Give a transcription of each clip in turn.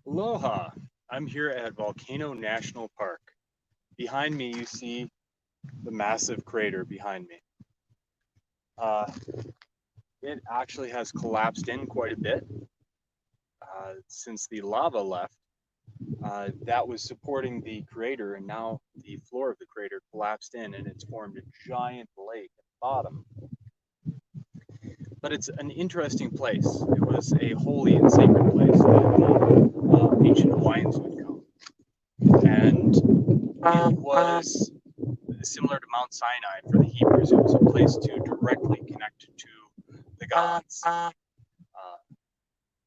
Aloha! I'm here at Volcano National Park. Behind me, you see the massive crater behind me. Uh, it actually has collapsed in quite a bit since the lava left. That was supporting the crater, and now the floor of the crater collapsed in and it's formed a giant lake at the bottom. But it's an interesting place. It was a holy and sacred place that the ancient Hawaiians would go. And it was similar to Mount Sinai for the Hebrews. It was a place to directly connect to the gods.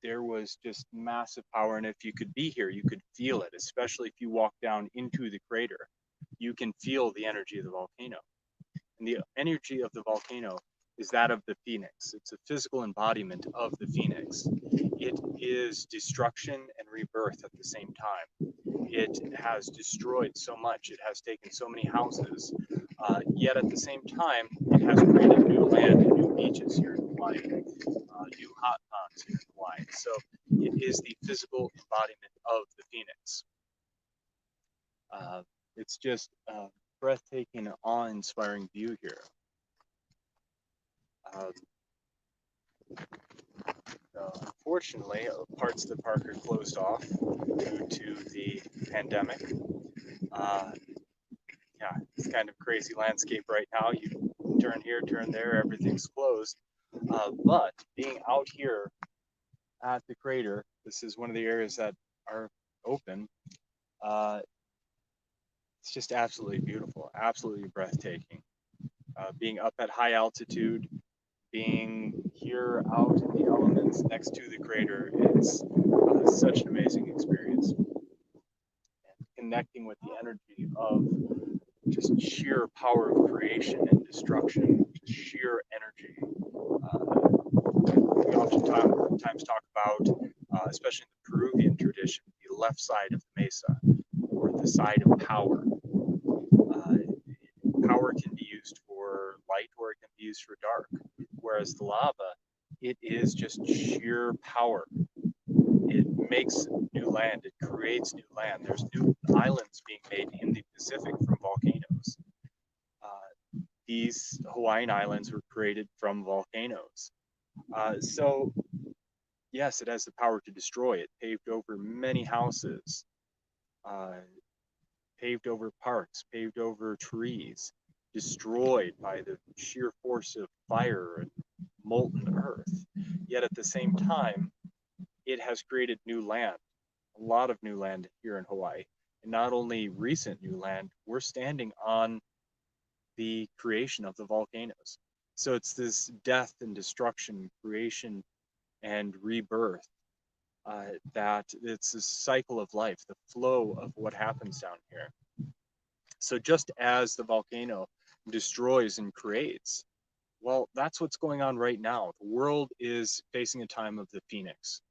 There was just massive power, and if you could be here, you could feel it, especially if you walk down into the crater. You can feel the energy of the volcano. And the energy of the volcano is that of the phoenix. It's a physical embodiment of the phoenix. It is destruction and rebirth at the same time. It has destroyed so much. It has taken so many houses. Yet at the same time, it has created new land and new beaches here in Hawaii, new hot ponds here in Hawaii. So it is the physical embodiment of the phoenix. It's just a breathtaking, awe-inspiring view here. Unfortunately, parts of the park are closed off due to the pandemic. Yeah, it's kind of crazy landscape right now. You turn here, turn there, everything's closed. But being out here at the crater, this is one of the areas that are open. It's just absolutely beautiful, absolutely breathtaking. Being up at high altitude, being here out in the elements next to the crater, it's such an amazing experience. And connecting with the energy of just sheer power of creation and destruction, just sheer energy. We oftentimes talk about, especially in the Peruvian tradition, the left side of the mesa, or the side of power. Power can be used for light or it can be used for dark, whereas the lava, it is just sheer power. It makes new land, it creates new land. There's new islands being made in the Pacific from volcanoes. These Hawaiian islands were created from volcanoes. So, yes, it has the power to destroy. It paved over many houses, paved over parks, paved over trees, destroyed by the sheer force of fire and molten earth. Yet at the same time, it has created new land, a lot of new land here in Hawaii. And not only recent new land, we're standing on the creation of the volcanoes. So it's this death and destruction, creation and rebirth, that it's a cycle of life, the flow of what happens down here. So just as the volcano destroys and creates, well, that's what's going on right now. The world is facing a time of the phoenix.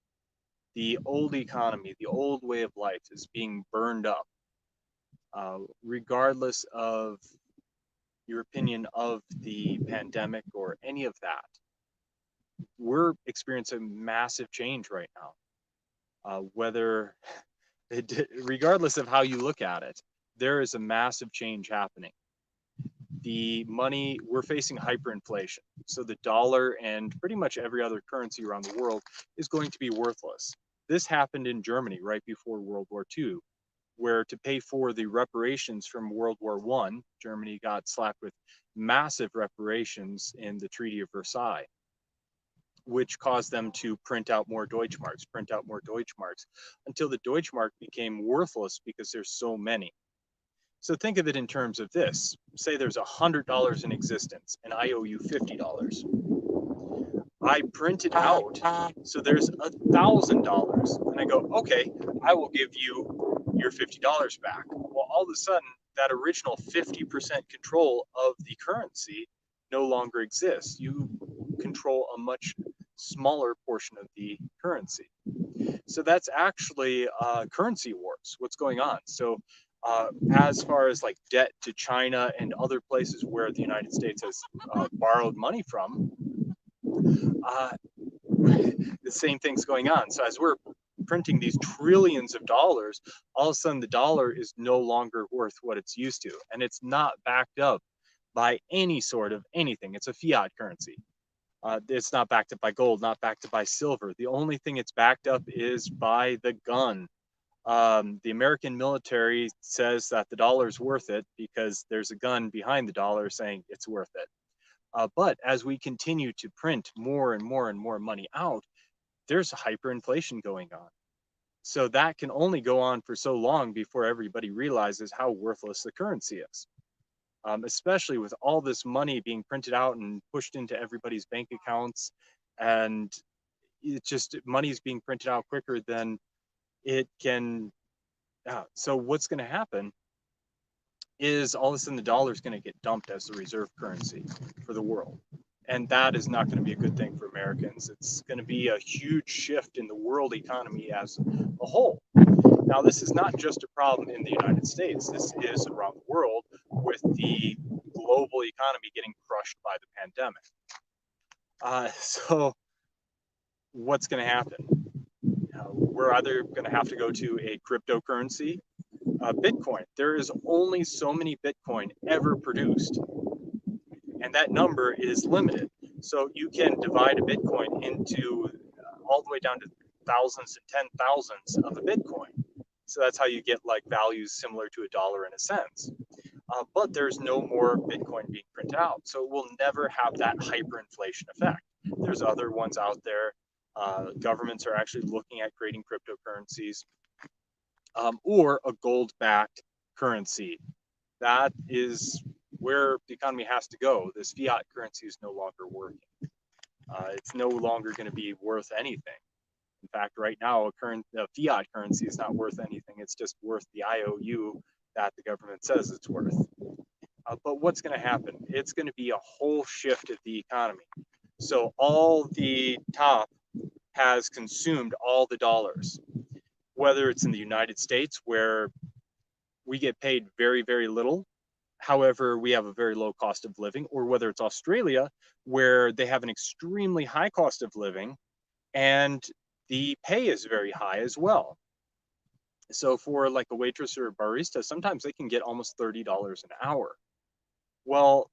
The old economy, the old way of life is being burned up, regardless of your opinion of the pandemic or any of that. We're experiencing massive change right now. Regardless of how you look at it, there is a massive change happening. The money, we're facing hyperinflation. So the dollar and pretty much every other currency around the world is going to be worthless. This happened in Germany right before World War II, where to pay for the reparations from World War I, Germany got slapped with massive reparations in the Treaty of Versailles, which caused them to print out more Deutschmarks, until the Deutschmark became worthless because there's so many. So think of it in terms of this. Say there's $100 in existence and I owe you $50. I print it out, so there's $1,000. And I go, okay, I will give you your $50 back. Well, all of a sudden, that original 50% control of the currency no longer exists. You control a much smaller portion of the currency. So that's actually currency wars, what's going on. So as far as like debt to China and other places where the United States has borrowed money from, the same thing's going on. So as we're printing these trillions of dollars, all of a sudden the dollar is no longer worth what it's used to, and it's not backed up by any sort of anything. It's a fiat currency. It's not backed up by gold, not backed up by silver. The only thing it's backed up is by the gun. The American military says that the dollar is worth it because there's a gun behind the dollar saying it's worth it. But as we continue to print more and more and more money out, there's hyperinflation going on. So that can only go on for so long before everybody realizes how worthless the currency is. Especially with all this money being printed out and pushed into everybody's bank accounts, and it just money's being printed out quicker than it can. So what's going to happen is all of a sudden the dollar is going to get dumped as the reserve currency for the world, and that is not going to be a good thing for Americans. It's going to be a huge shift in the world economy as a whole. Now, this is not just a problem in the United States. This is around the world with the global economy getting crushed by the pandemic. So what's going to happen? We're either going to have to go to a cryptocurrency, Bitcoin. There is only so many Bitcoin ever produced, and that number is limited. So you can divide a Bitcoin into all the way down to thousands and 10,000s of a Bitcoin. So that's how you get like values similar to a dollar in a sense. But there's no more Bitcoin being printed out. So it will never have that hyperinflation effect. There's other ones out there. Governments are actually looking at creating cryptocurrencies, or a gold-backed currency. That is where the economy has to go. This fiat currency is no longer working. It's no longer going to be worth anything. In fact, right now, a fiat currency is not worth anything. It's just worth the IOU that the government says it's worth. But what's going to happen? It's going to be a whole shift of the economy. So all the top has consumed all the dollars, whether it's in the United States, where we get paid very, very little. However, we have a very low cost of living, or whether it's Australia, where they have an extremely high cost of living and the pay is very high as well. So for like a waitress or a barista, sometimes they can get almost $30 an hour. Well,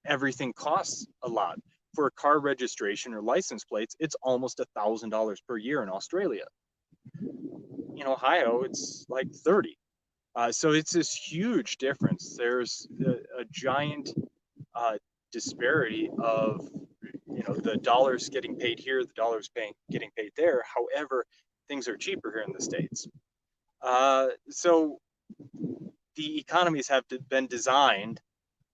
everything costs a lot. For a car registration or license plates, it's almost $1,000 per year in Australia. In Ohio, it's like 30. So it's this huge difference. There's a giant disparity of the dollars getting paid here, the dollars getting paid there. However, things are cheaper here in the States. So the economies have been designed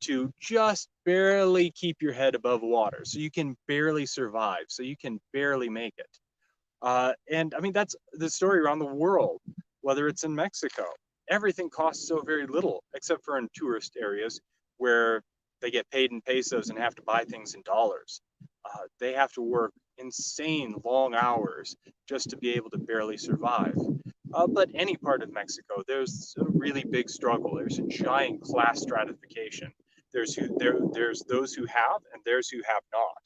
to just barely keep your head above water. So you can barely survive. So you can barely make it. And I mean, that's the story around the world, whether it's in Mexico. Everything costs so very little, except for in tourist areas where they get paid in pesos and have to buy things in dollars. They have to work insane long hours just to be able to barely survive. But any part of Mexico, there's a really big struggle. There's a giant class stratification. There's those who have and there's who have not.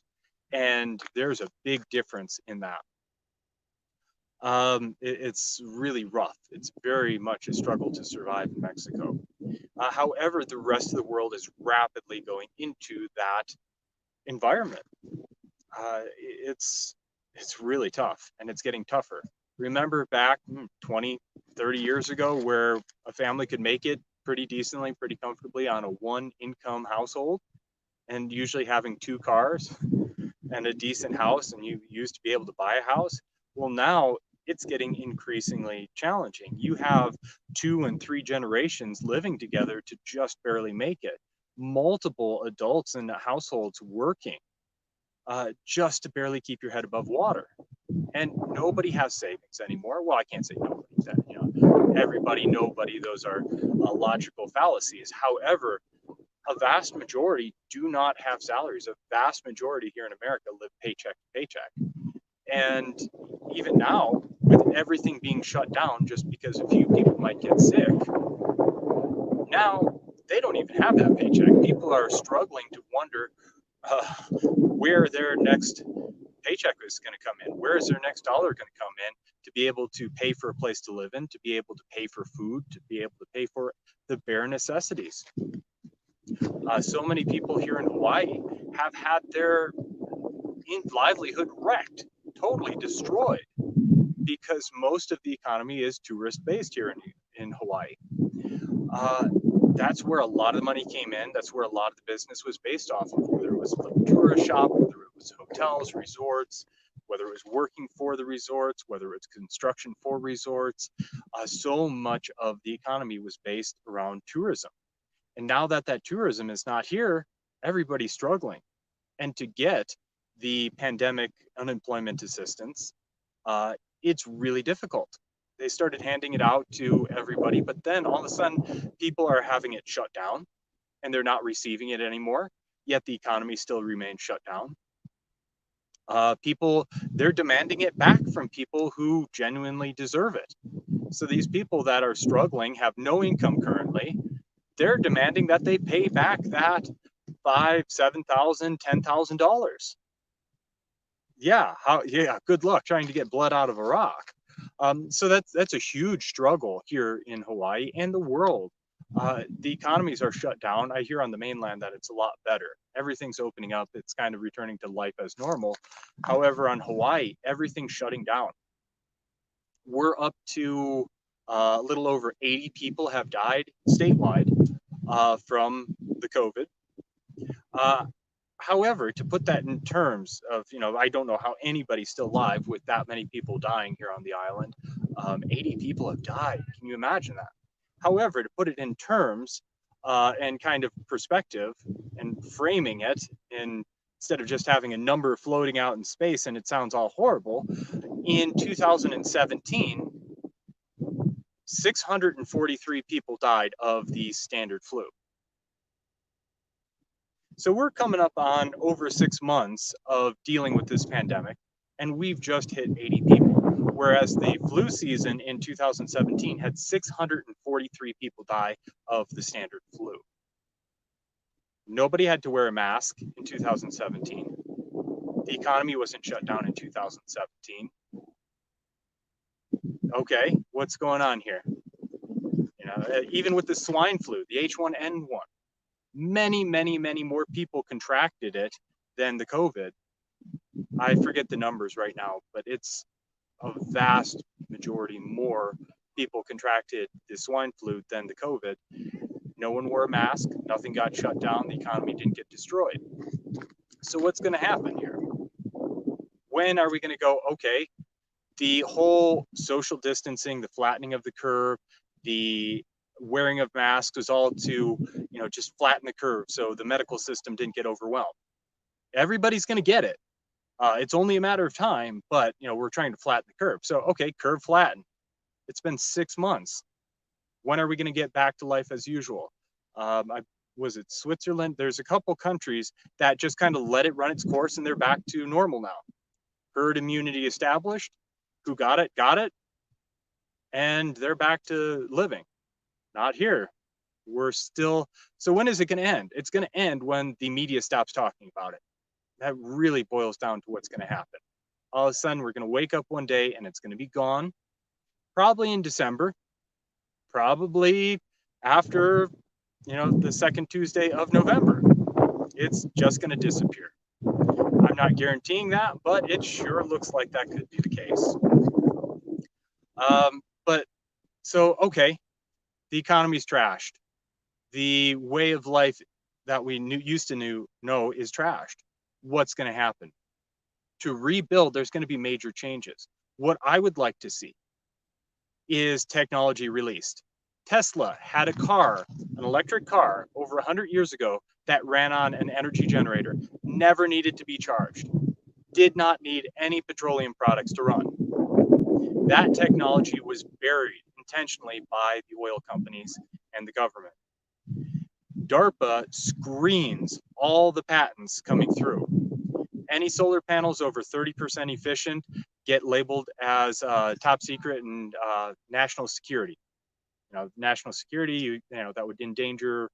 And there's a big difference in that. It's really rough. It's very much a struggle to survive in Mexico. However, the rest of the world is rapidly going into that environment. It's really tough, and it's getting tougher. Remember back 20, 30 years ago where a family could make it pretty decently, pretty comfortably on a one-income household, and usually having 2 cars and a decent house, and you used to be able to buy a house. Well, now it's getting increasingly challenging. You have 2 and 3 generations living together to just barely make it. Multiple adults in the households working just to barely keep your head above water. And nobody has savings anymore. Well, I can't say nobody. Everybody, nobody, those are logical fallacies. However, a vast majority do not have salaries. A vast majority here in America live paycheck to paycheck. And even now, with everything being shut down just because a few people might get sick, now they don't even have that paycheck. People are struggling to wonder where their next paycheck is going to come in. Where is their next dollar going to come in be able to pay for a place to live in, to be able to pay for food, to be able to pay for the bare necessities. So many people here in Hawaii have had their livelihood wrecked, totally destroyed, because most of the economy is tourist-based here in Hawaii. That's where a lot of the money came in. That's where a lot of the business was based off of, whether it was a tourist shop, whether it was hotels, resorts, whether it was working for the resorts, whether it's construction for resorts. So much of the economy was based around tourism. And now that that tourism is not here, everybody's struggling. And to get the pandemic unemployment assistance, it's really difficult. They started handing it out to everybody, but then all of a sudden people are having it shut down and they're not receiving it anymore, yet the economy still remains shut down. They're demanding it back from people who genuinely deserve it. So these people that are struggling, have no income currently, they're demanding that they pay back that $5,000, $7,000, $10,000. Yeah, good luck trying to get blood out of a rock. So that's a huge struggle here in Hawaii and the world. The economies are shut down. I hear on the mainland that it's a lot better. Everything's opening up. It's kind of returning to life as normal. However, on Hawaii, everything's shutting down. We're up to a little over 80 people have died statewide from the COVID. However, to put that in terms of, I don't know how anybody's still alive with that many people dying here on the island. 80 people have died. Can you imagine that? However, to put it in terms and kind of perspective and framing it instead of just having a number floating out in space and it sounds all horrible, in 2017, 643 people died of the standard flu. So we're coming up on over 6 months of dealing with this pandemic, and we've just hit 80 people. Whereas the flu season in 2017 had 643 people die of the standard flu. Nobody had to wear a mask in 2017. The economy wasn't shut down in 2017. Okay, what's going on here? Even with the swine flu, the H1N1, many, many, many more people contracted it than the COVID. I forget the numbers right now, but it's a vast majority more people contracted the swine flu than the COVID. No one wore a mask, nothing got shut down, the economy didn't get destroyed. So what's going to happen here? When are we going to go, okay, the whole social distancing, the flattening of the curve, the wearing of masks was all to, just flatten the curve so the medical system didn't get overwhelmed. Everybody's going to get it. It's only a matter of time, but we're trying to flatten the curve. So, okay, curve flatten. It's been 6 months. When are we going to get back to life as usual? Was it Switzerland? There's a couple countries that just kind of let it run its course and they're back to normal now. Herd immunity established. Who got it, and they're back to living. Not here. We're still, so when is it going to end? It's going to end when the media stops talking about it. That really boils down to what's going to happen. All of a sudden, we're going to wake up one day and it's going to be gone, probably in December, probably after, the second Tuesday of November. It's just going to disappear. I'm not guaranteeing that, but it sure looks like that could be the case. Okay, the economy's trashed. The way of life that we used to know is trashed. What's going to happen? To rebuild, there's going to be major changes. What I would like to see is technology released. Tesla had a car, an electric car, over 100 years ago that ran on an energy generator, never needed to be charged, did not need any petroleum products to run. That technology was buried intentionally by the oil companies and the government. DARPA screens all the patents coming through. Any solar panels over 30% efficient get labeled as top secret and national security. National security, that would endanger,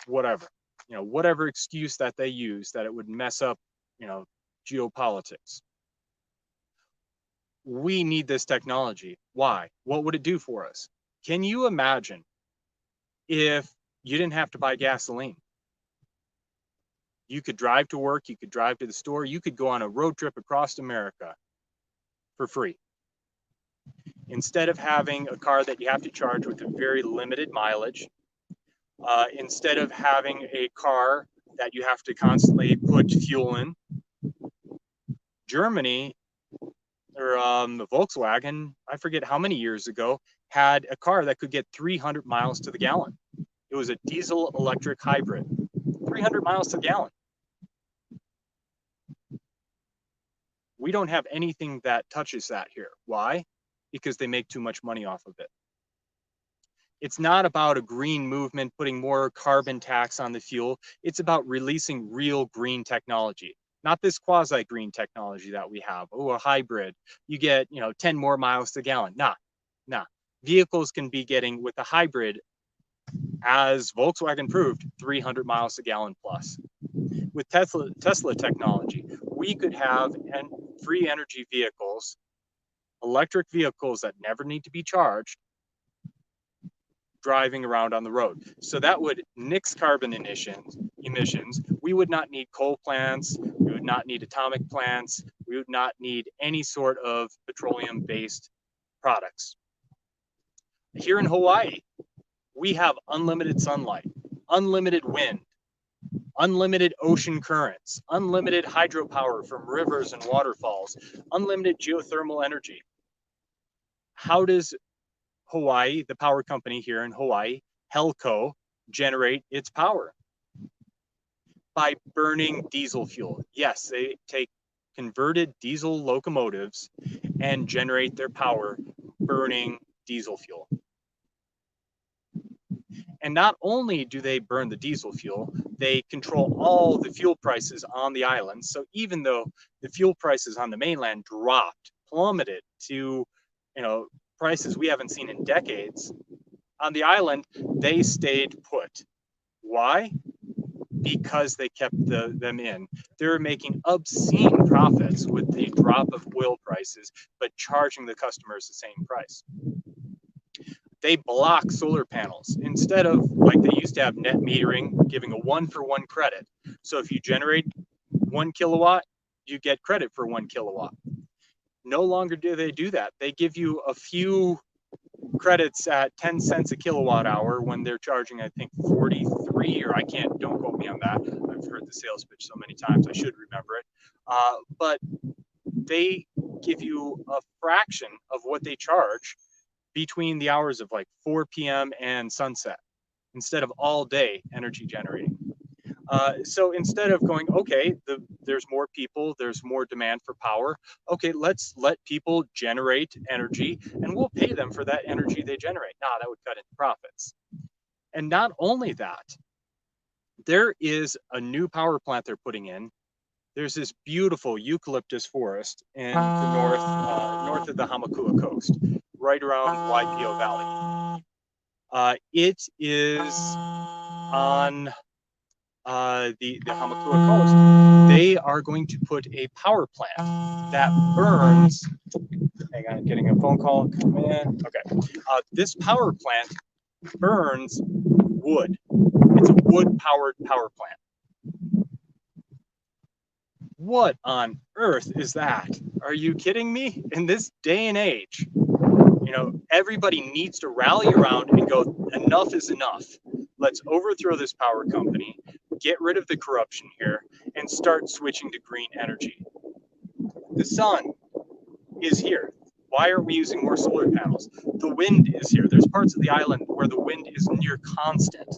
whatever excuse that they use that it would mess up, geopolitics. we need this technology. Why? What would it do for us? Can you imagine if you didn't have to buy gasoline? You could drive to work, you could drive to the store, you could go on a road trip across America for free. Instead of having a car that you have to charge with a very limited mileage, instead of having a car that you have to constantly put fuel in, Germany or Volkswagen, I forget how many years ago, had a car that could get 300 miles to the gallon. It was a diesel electric hybrid, 300 miles to the gallon. We don't have anything that touches that here. Why? Because they make too much money off of it. It's not about a green movement putting more carbon tax on the fuel. It's about releasing real green technology, not this quasi-green technology that we have. Oh, a hybrid, you get 10 more miles to the gallon. Nah. Vehicles can be getting, with a hybrid, as Volkswagen proved, 300 miles to the gallon plus. With Tesla technology, we could have free energy vehicles, electric vehicles that never need to be charged, driving around on the road. So that would nix carbon emissions. We would not need coal plants. We would not need atomic plants. We would not need any sort of petroleum-based products. Here in Hawaii, we have unlimited sunlight, unlimited wind, unlimited ocean currents, unlimited hydropower from rivers and waterfalls, unlimited geothermal energy. How does Hawaii, the power company here in Hawaii, Helco, generate its power? By burning diesel fuel. Yes, they take converted diesel locomotives and generate their power burning diesel fuel. And not only do they burn the diesel fuel, they control all the fuel prices on the island. So even though the fuel prices on the mainland dropped, plummeted to, prices we haven't seen in decades, on the island, they stayed put. Why? Because they kept them in. They're making obscene profits with the drop of oil prices, but charging the customers the same price. They block solar panels instead of, like they used to have, net metering, giving a 1-for-1 credit. So if you generate 1 kilowatt, you get credit for 1 kilowatt. No longer do they do that. They give you a few credits at 10 cents a kilowatt hour when they're charging, I think, 43, or don't quote me on that. I've heard the sales pitch so many times, I should remember it. But they give you a fraction of what they charge between the hours of like 4 p.m. and sunset, instead of all day energy generating. So instead of going, okay, there's more people, there's more demand for power. Okay, let's let people generate energy and we'll pay them for that energy they generate. That would cut into profits. And not only that, there is a new power plant they're putting in. There's this beautiful eucalyptus forest in the north of the Hamakua coast, right around Waipio Valley. It is on the Hamakua coast. They are going to put a power plant that burns. Hang on, getting a phone call. Come in. Okay. This power plant burns wood. It's a wood-powered power plant. What on earth is that? Are you kidding me? In this day and age, everybody needs to rally around and go, enough is enough. Let's overthrow this power company, get rid of the corruption here, and start switching to green energy. The sun is here. Why aren't we using more solar panels? The wind is here. There's parts of the island where the wind is near constant.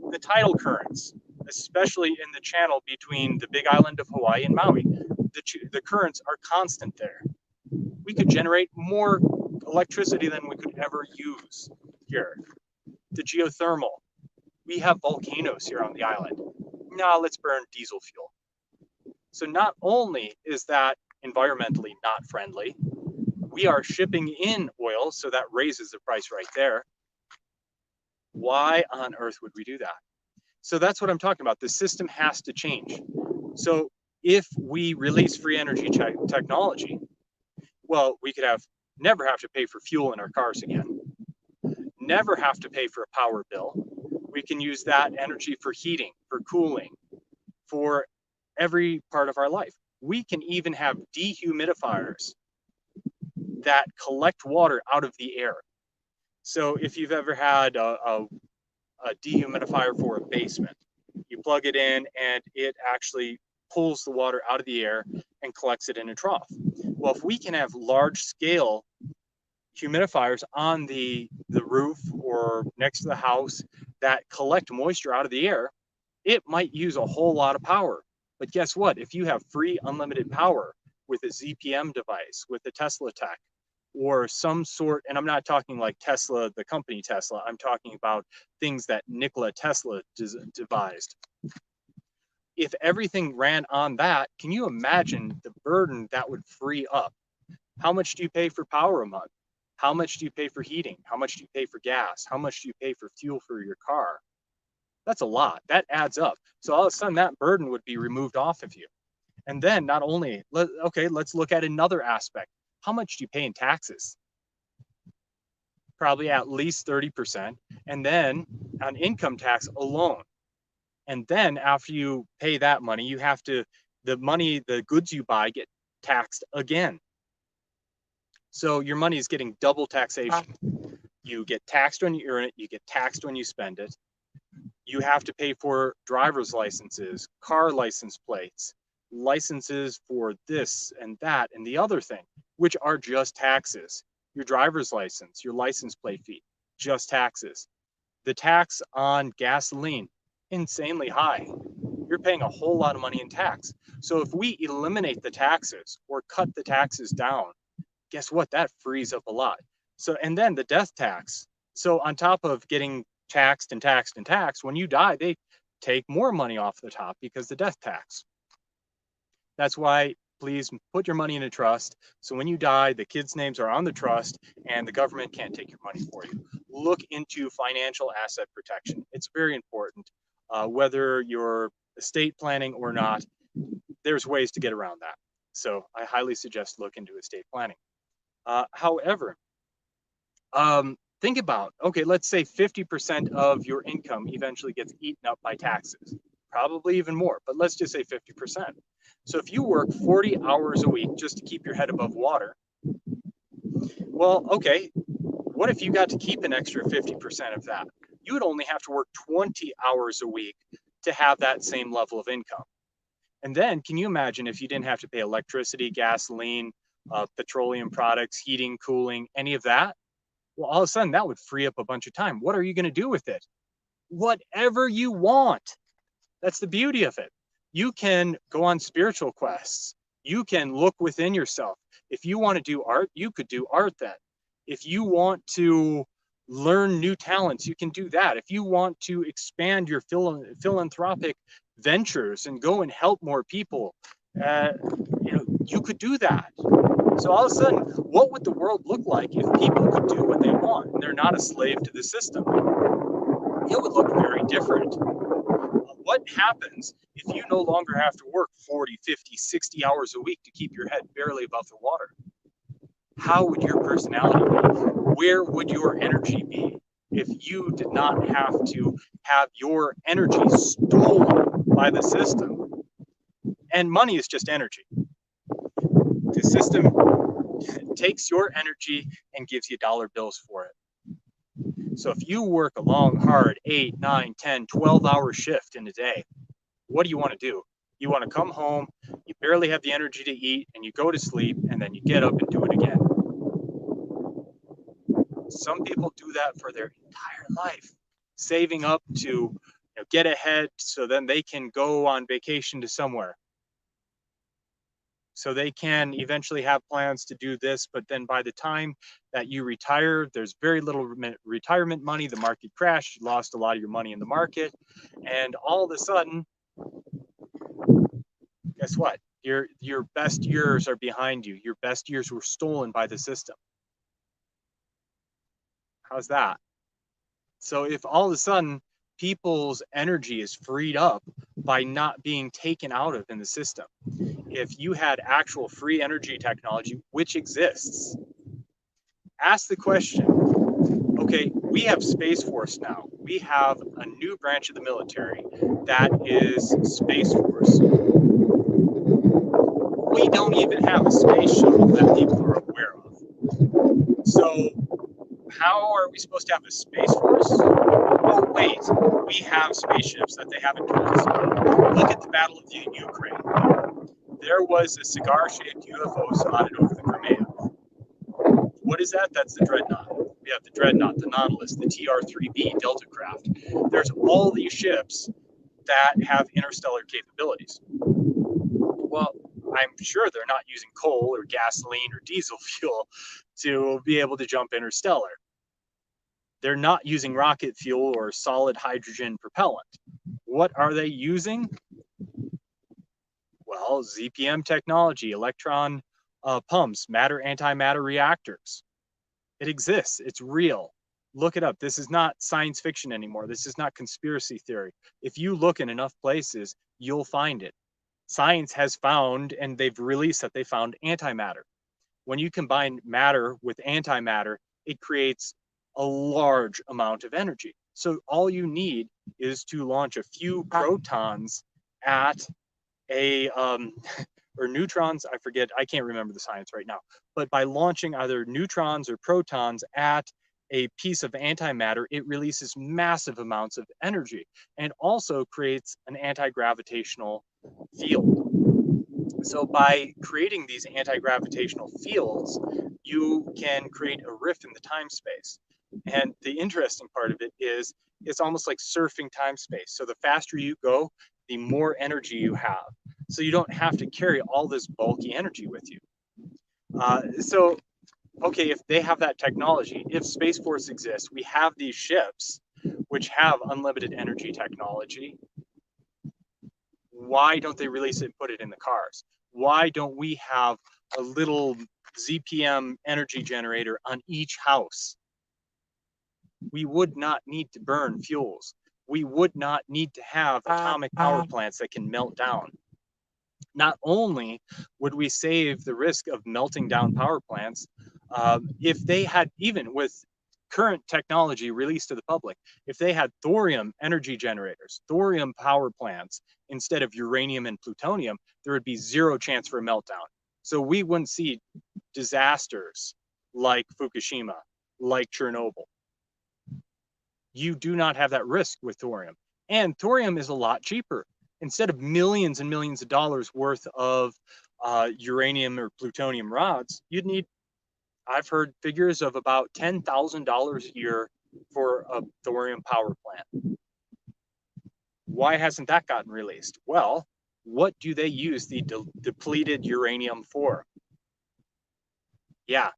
The tidal currents, especially in the channel between the big island of Hawaii and Maui, the currents are constant there. We could generate more electricity than we could ever use here. The geothermal. We have volcanoes here on the island. Now let's burn diesel fuel. So not only is that environmentally not friendly, we are shipping in oil, so that raises the price right there. Why on earth would we do that? So that's what I'm talking about. The system has to change. So if we release free energy technology, Well, we could never have to pay for fuel in our cars again, never have to pay for a power bill. We can use that energy for heating, for cooling, for every part of our life. We can even have dehumidifiers that collect water out of the air. So if you've ever had a dehumidifier for a basement, you plug it in and it actually pulls the water out of the air and collects it in a trough. Well, if we can have large scale humidifiers on the roof or next to the house that collect moisture out of the air, it might use a whole lot of power. But guess what? If you have free unlimited power with a ZPM device, with a Tesla Tech, or some sort, and I'm not talking like Tesla, the company Tesla, I'm talking about things that Nikola Tesla devised. If everything ran on that, can you imagine the burden that would free up? How much do you pay for power a month? How much do you pay for heating? How much do you pay for gas? How much do you pay for fuel for your car? That's a lot. That adds up. So all of a sudden that burden would be removed off of you. And then not only, okay, let's look at another aspect. How much do you pay in taxes? Probably at least 30%. And then on income tax alone. And then after you pay that money, you have to, the goods you buy get taxed again. So your money is getting double taxation. You get taxed when you earn it, you get taxed when you spend it. You have to pay for driver's licenses, car license plates, licenses for this and that and the other thing, which are just taxes. Your driver's license, your license plate fee, just taxes. The tax on gasoline, insanely high. You're paying a whole lot of money in tax. So if we eliminate the taxes or cut the taxes down, guess what? That frees up a lot. So, and then the death tax. So on top of getting taxed and taxed and taxed, when you die, they take more money off the top because the death tax. That's why please put your money in a trust. So when you die, the kids' names are on the trust and the government can't take your money for you. Look into financial asset protection. It's very important. Whether you're estate planning or not, there's ways to get around that. So I highly suggest look into estate planning. However, think about, okay, let's say 50% of your income eventually gets eaten up by taxes, probably even more, but let's just say 50%. So if you work 40 hours a week just to keep your head above water, well, okay, what if you got to keep an extra 50% of that? You would only have to work 20 hours a week to have that same level of income. And then can you imagine if you didn't have to pay electricity, gasoline, petroleum products, heating, cooling, any of that? Well, all of a sudden that would free up a bunch of time. What are you going to do with it? Whatever you want. That's the beauty of it. You can go on spiritual quests. You can look within yourself. If you want to do art, you could do art then. If you want to learn new talents, you can do that. If you want to expand your philanthropic ventures and go and help more people, you could do that. So all of a sudden, what would the world look like if people could do what they want and they're not a slave to the system? It would look very different. What happens if you no longer have to work 40, 50, 60 hours a week to keep your head barely above the water? How would your personality be? Where would your energy be if you did not have to have your energy stolen by the system? And money is just energy. The system takes your energy and gives you dollar bills for it. So if you work a long, hard 8, 9, 10, 12-hour shift in a day, what do you want to do? You want to come home, you barely have the energy to eat, and you go to sleep, and then you get up and do it again. Some people do that for their entire life, saving up to get ahead so then they can go on vacation to somewhere. So they can eventually have plans to do this, but then by the time that you retire, there's very little retirement money. The market crashed, you lost a lot of your money in the market, and all of a sudden, guess what? Your best years are behind you. Your best years were stolen by the system. How's that? So if all of a sudden people's energy is freed up by not being taken out of in the system. If you had actual free energy technology, which exists, ask the question, okay, we have Space Force now. We have a new branch of the military that is Space Force. We don't even have a space shuttle that people are aware of. So how are we supposed to have a Space Force? Oh, wait, we have spaceships that they haven't told us about. Look at the Battle of Ukraine. There was a cigar-shaped UFO spotted over the Crimea. What is that? That's the Dreadnought. We have the Dreadnought, the Nautilus, the TR-3B Delta craft. There's all these ships that have interstellar capabilities. Well, I'm sure they're not using coal or gasoline or diesel fuel to be able to jump interstellar. They're not using rocket fuel or solid hydrogen propellant. What are they using? Well, ZPM technology, electron pumps, matter antimatter reactors. It exists. It's real. Look it up. This is not science fiction anymore. This is not conspiracy theory. If you look in enough places, you'll find it. Science has found, and they've released that they found antimatter. When you combine matter with antimatter, it creates a large amount of energy. So all you need is to launch a few protons at a, or neutrons, I forget, I can't remember the science right now, but by launching either neutrons or protons at a piece of antimatter, it releases massive amounts of energy and also creates an anti-gravitational field. So by creating these anti-gravitational fields, you can create a rift in the time-space. And the interesting part of it is it's almost like surfing time-space. So the faster you go, the more energy you have. So you don't have to carry all this bulky energy with you. So, okay, if they have that technology, if Space Force exists, we have these ships which have unlimited energy technology. Why don't they release it and put it in the cars? Why don't we have a little ZPM energy generator on each house? We would not need to burn fuels. We would not need to have atomic power plants that can melt down. Not only would we save the risk of melting down power plants, if they had, even with current technology released to the public, if they had thorium energy generators, thorium power plants, instead of uranium and plutonium, there would be zero chance for a meltdown. So we wouldn't see disasters like Fukushima, like Chernobyl. You do not have that risk with thorium. And thorium is a lot cheaper. Instead of millions and millions of dollars worth of uranium or plutonium rods, you'd need, I've heard figures of about $10,000 a year for a thorium power plant. Why hasn't that gotten released? Well, what do they use the depleted uranium for? Yeah,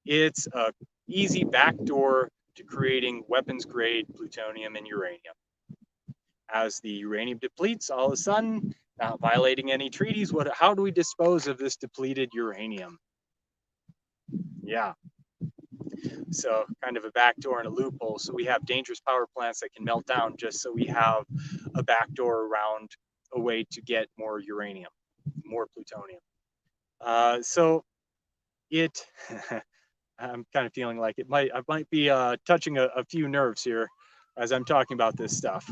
it's an easy backdoor to creating weapons grade plutonium and uranium. As the uranium depletes, all of a sudden, not violating any treaties, how do we dispose of this depleted uranium? Yeah. So kind of a backdoor and a loophole. So we have dangerous power plants that can melt down just so we have a backdoor around a way to get more uranium, more plutonium. So it, I'm kind of feeling like I might be touching a few nerves here as I'm talking about this stuff.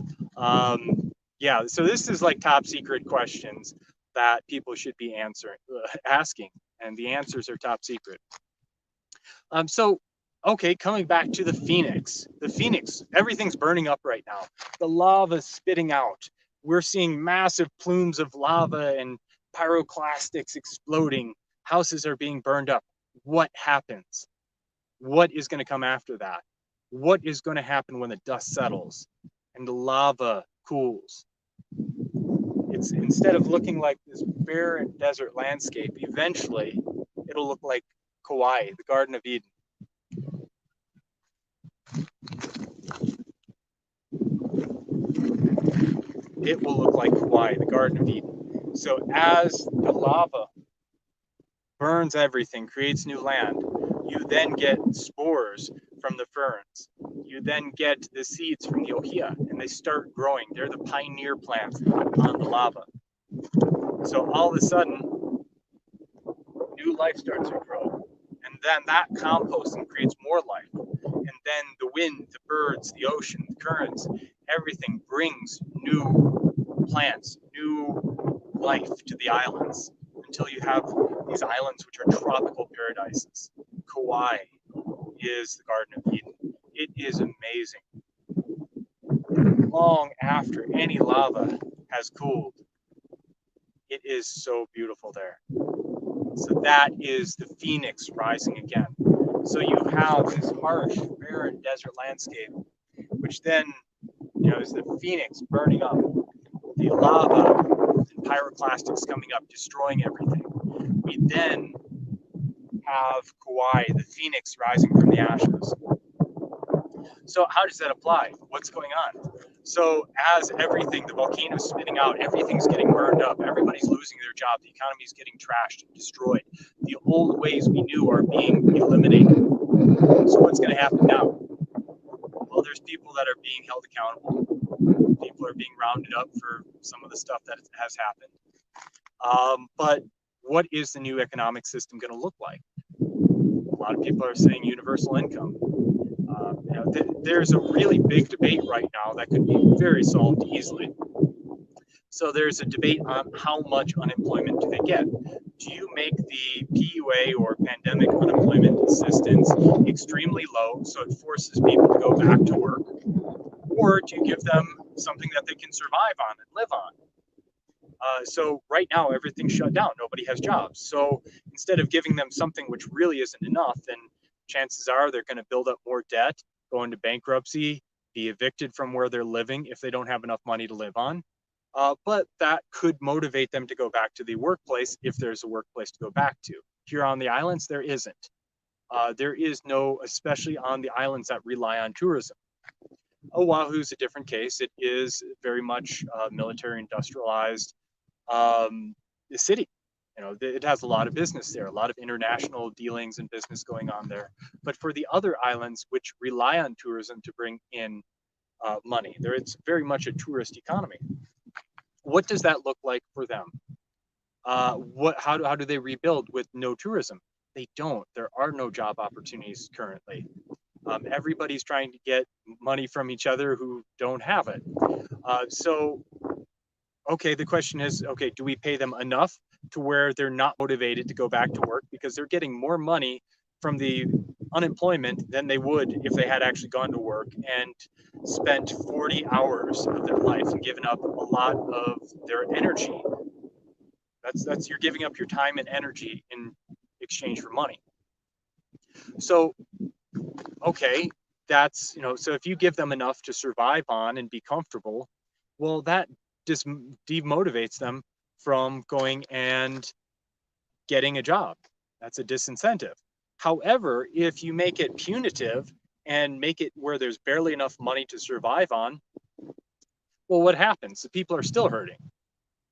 Yeah, so this is like top secret questions that people should be asking, and the answers are top secret. So, okay, coming back to the Phoenix. The Phoenix, everything's burning up right now. The lava's spitting out. We're seeing massive plumes of lava and pyroclastics exploding. Houses are being burned up. What happens? What is going to come after that? What is going to happen when the dust settles and the lava cools? It's, instead of looking like this barren desert landscape, eventually it'll look like Kauai, the Garden of Eden. It will look like Kauai, the Garden of Eden. So as the lava burns everything, creates new land, you then get spores from the ferns. You then get the seeds from the ohia, and they start growing. They're the pioneer plants on the lava. So all of a sudden, new life starts to grow. And then that composting creates more life. And then the wind, the birds, the ocean, the currents, everything brings new plants, new life to the islands until you have these islands which are tropical paradises. Kauai is the Garden of Eden. It is amazing. Long after any lava has cooled, it is so beautiful there. So that is the phoenix rising again. So you have this harsh, barren desert landscape, which then, is the phoenix burning up, the lava and pyroclastics coming up, destroying everything. We then have Kauai, the phoenix rising from the ashes. So how does that apply? What's going on? So as everything, the volcano's spitting out, everything's getting burned up, everybody's losing their job, the economy is getting trashed and destroyed. The old ways we knew are being eliminated. So what's going to happen now? Well, there's people that are being held accountable. People are being rounded up for some of the stuff that has happened. But what is the new economic system going to look like? A lot of people are saying universal income. There's a really big debate right now that could be very solved easily. So there's a debate on how much unemployment do they get. Do you make the PUA or pandemic unemployment assistance extremely low so it forces people to go back to work? Or do you give them something that they can survive on and live on? So right now, everything's shut down. Nobody has jobs. So instead of giving them something which really isn't enough, then chances are they're going to build up more debt, go into bankruptcy, be evicted from where they're living if they don't have enough money to live on. But that could motivate them to go back to the workplace if there's a workplace to go back to. Here on the islands, there isn't. There is no, especially on the islands that rely on tourism. Oahu's a different case. It is very much military industrialized city. It has a lot of business there, a lot of international dealings and business going on there. But for the other islands, which rely on tourism to bring in money, it's very much a tourist economy. What does that look like for them? How do they rebuild with no tourism? They don't. There are no job opportunities currently. Everybody's trying to get money from each other who don't have it. Okay, the question is, okay, do we pay them enough to where they're not motivated to go back to work because they're getting more money from the unemployment than they would if they had actually gone to work and spent 40 hours of their life and given up a lot of their energy. That's you're giving up your time and energy in exchange for money. So, okay, that's, so if you give them enough to survive on and be comfortable, well, that just demotivates them from going and getting a job. That's a disincentive. However, if you make it punitive and make it where there's barely enough money to survive on, well, what happens? The people are still hurting.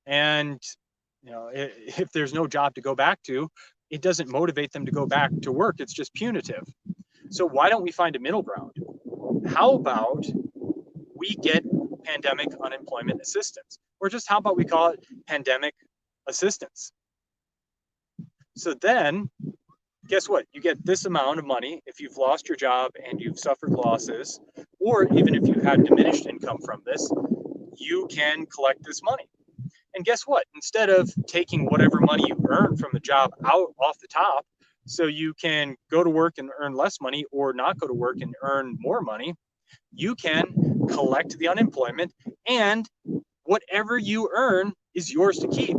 And, if there's no job to go back to, it doesn't motivate them to go back to work. It's just punitive. So why don't we find a middle ground? How about we get pandemic unemployment assistance? Or just how about we call it pandemic assistance? So then, guess what? You get this amount of money if you've lost your job and you've suffered losses, or even if you had diminished income from this, you can collect this money. And guess what? Instead of taking whatever money you earn from the job out off the top, so you can go to work and earn less money or not go to work and earn more money, you can collect the unemployment, and whatever you earn is yours to keep.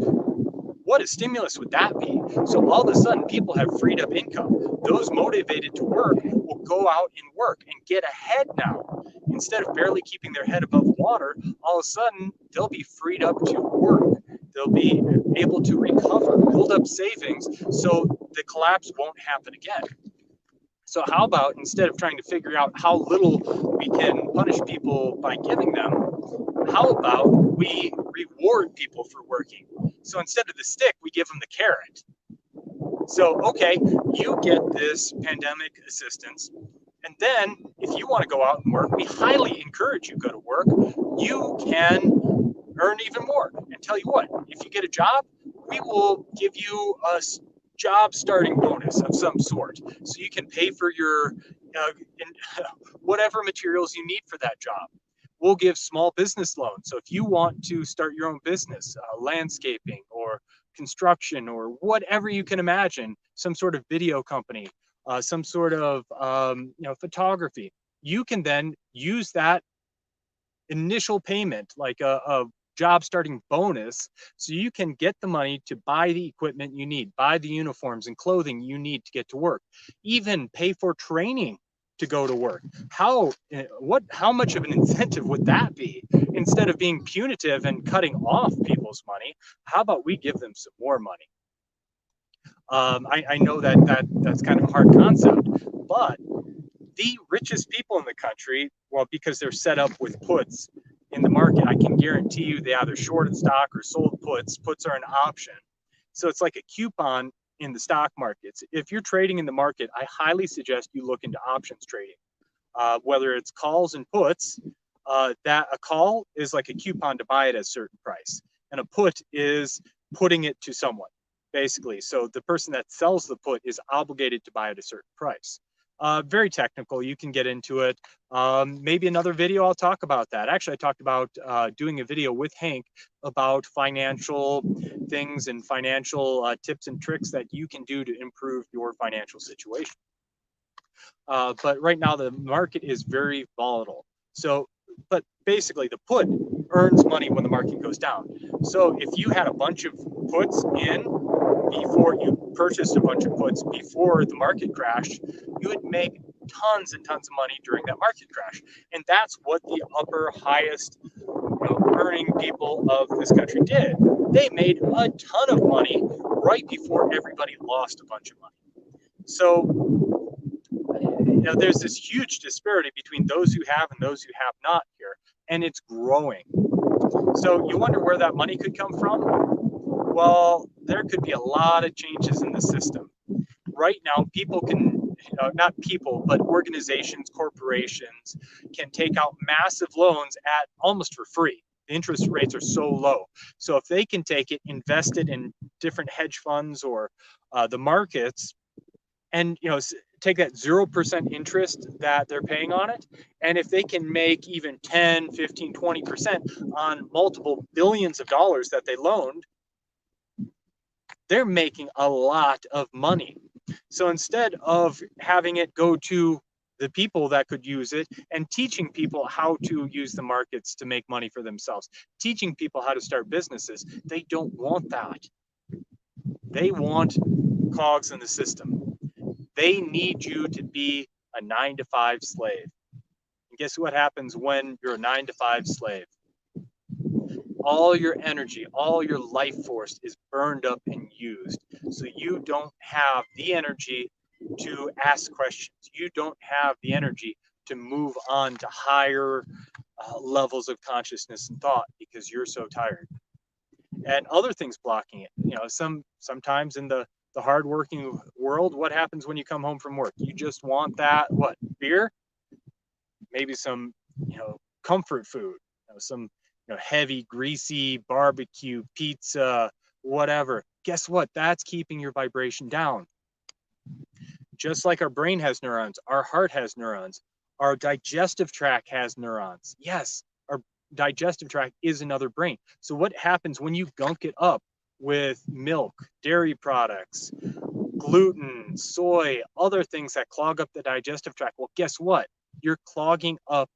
What a stimulus would that be? So all of a sudden, people have freed up income. Those motivated to work will go out and work and get ahead now. Instead of barely keeping their head above water, all of a sudden, they'll be freed up to work. They'll be able to recover, build up savings, so the collapse won't happen again. So how about, instead of trying to figure out how little we can punish people by giving them, how about we reward people for working? So instead of the stick, we give them the carrot. So, okay, you get this pandemic assistance, and then if you want to go out and work, we highly encourage you to go to work. You can earn even more. And tell you what, if you get a job, we will give you a job starting bonus of some sort, so you can pay for your whatever materials you need for that job. We'll give small business loans. So if you want to start your own business, landscaping or construction or whatever you can imagine, some sort of video company, some sort of photography, you can then use that initial payment, like a job starting bonus, so you can get the money to buy the equipment you need, buy the uniforms and clothing you need to get to work, even pay for training to go to work. How much of an incentive would that be? Instead of being punitive and cutting off people's money, how about we give them some more money? I know that's kind of a hard concept, but the richest people in the country, well, because they're set up with puts in the market, I can guarantee you they either shorted stock or sold puts. Puts are an option. So it's like a coupon in the stock markets. If you're trading in the market, I highly suggest you look into options trading, whether it's calls and puts. That a call is like a coupon to buy it at a certain price, and a put is putting it to someone, basically. So the person that sells the put is obligated to buy at a certain price. Very technical. You can get into it. Maybe another video I'll talk about that. Actually, I talked about doing a video with Hank about financial things and financial tips and tricks that you can do to improve your financial situation. But right now the market is very volatile. So, but basically the put earns money when the market goes down. So if you had a bunch of puts in before you purchased a bunch of puts before the market crashed, you would make tons and tons of money during that market crash. And that's what the upper highest earning people of this country did. They made a ton of money right before everybody lost a bunch of money. So there's this huge disparity between those who have and those who have not here, and it's growing. So you wonder where that money could come from? Well, there could be a lot of changes in the system. Right now, people can, not people, but organizations, corporations can take out massive loans at almost for free. The interest rates are so low. So if they can take it, invest it in different hedge funds or the markets, and take that 0% interest that they're paying on it, and if they can make even 10, 15, 20% on multiple billions of dollars that they loaned, they're making a lot of money. So instead of having it go to the people that could use it and teaching people how to use the markets to make money for themselves, teaching people how to start businesses, they don't want that. They want cogs in the system. They need you to be a 9-to-5 slave. And guess what happens when you're a 9-to-5 slave? All your energy, all your life force is burned up and used. So you don't have the energy to ask questions. You don't have the energy to move on to higher levels of consciousness and thought because you're so tired. And other things blocking it. Sometimes in the hardworking world, what happens when you come home from work? You just want that, what, beer? Maybe some, comfort food, some heavy, greasy barbecue, pizza, whatever. Guess what? That's keeping your vibration down. Just like our brain has neurons, our heart has neurons, our digestive tract has neurons. Yes, our digestive tract is another brain. So what happens when you gunk it up with milk, dairy products, gluten, soy, other things that clog up the digestive tract? Well, guess what? You're clogging up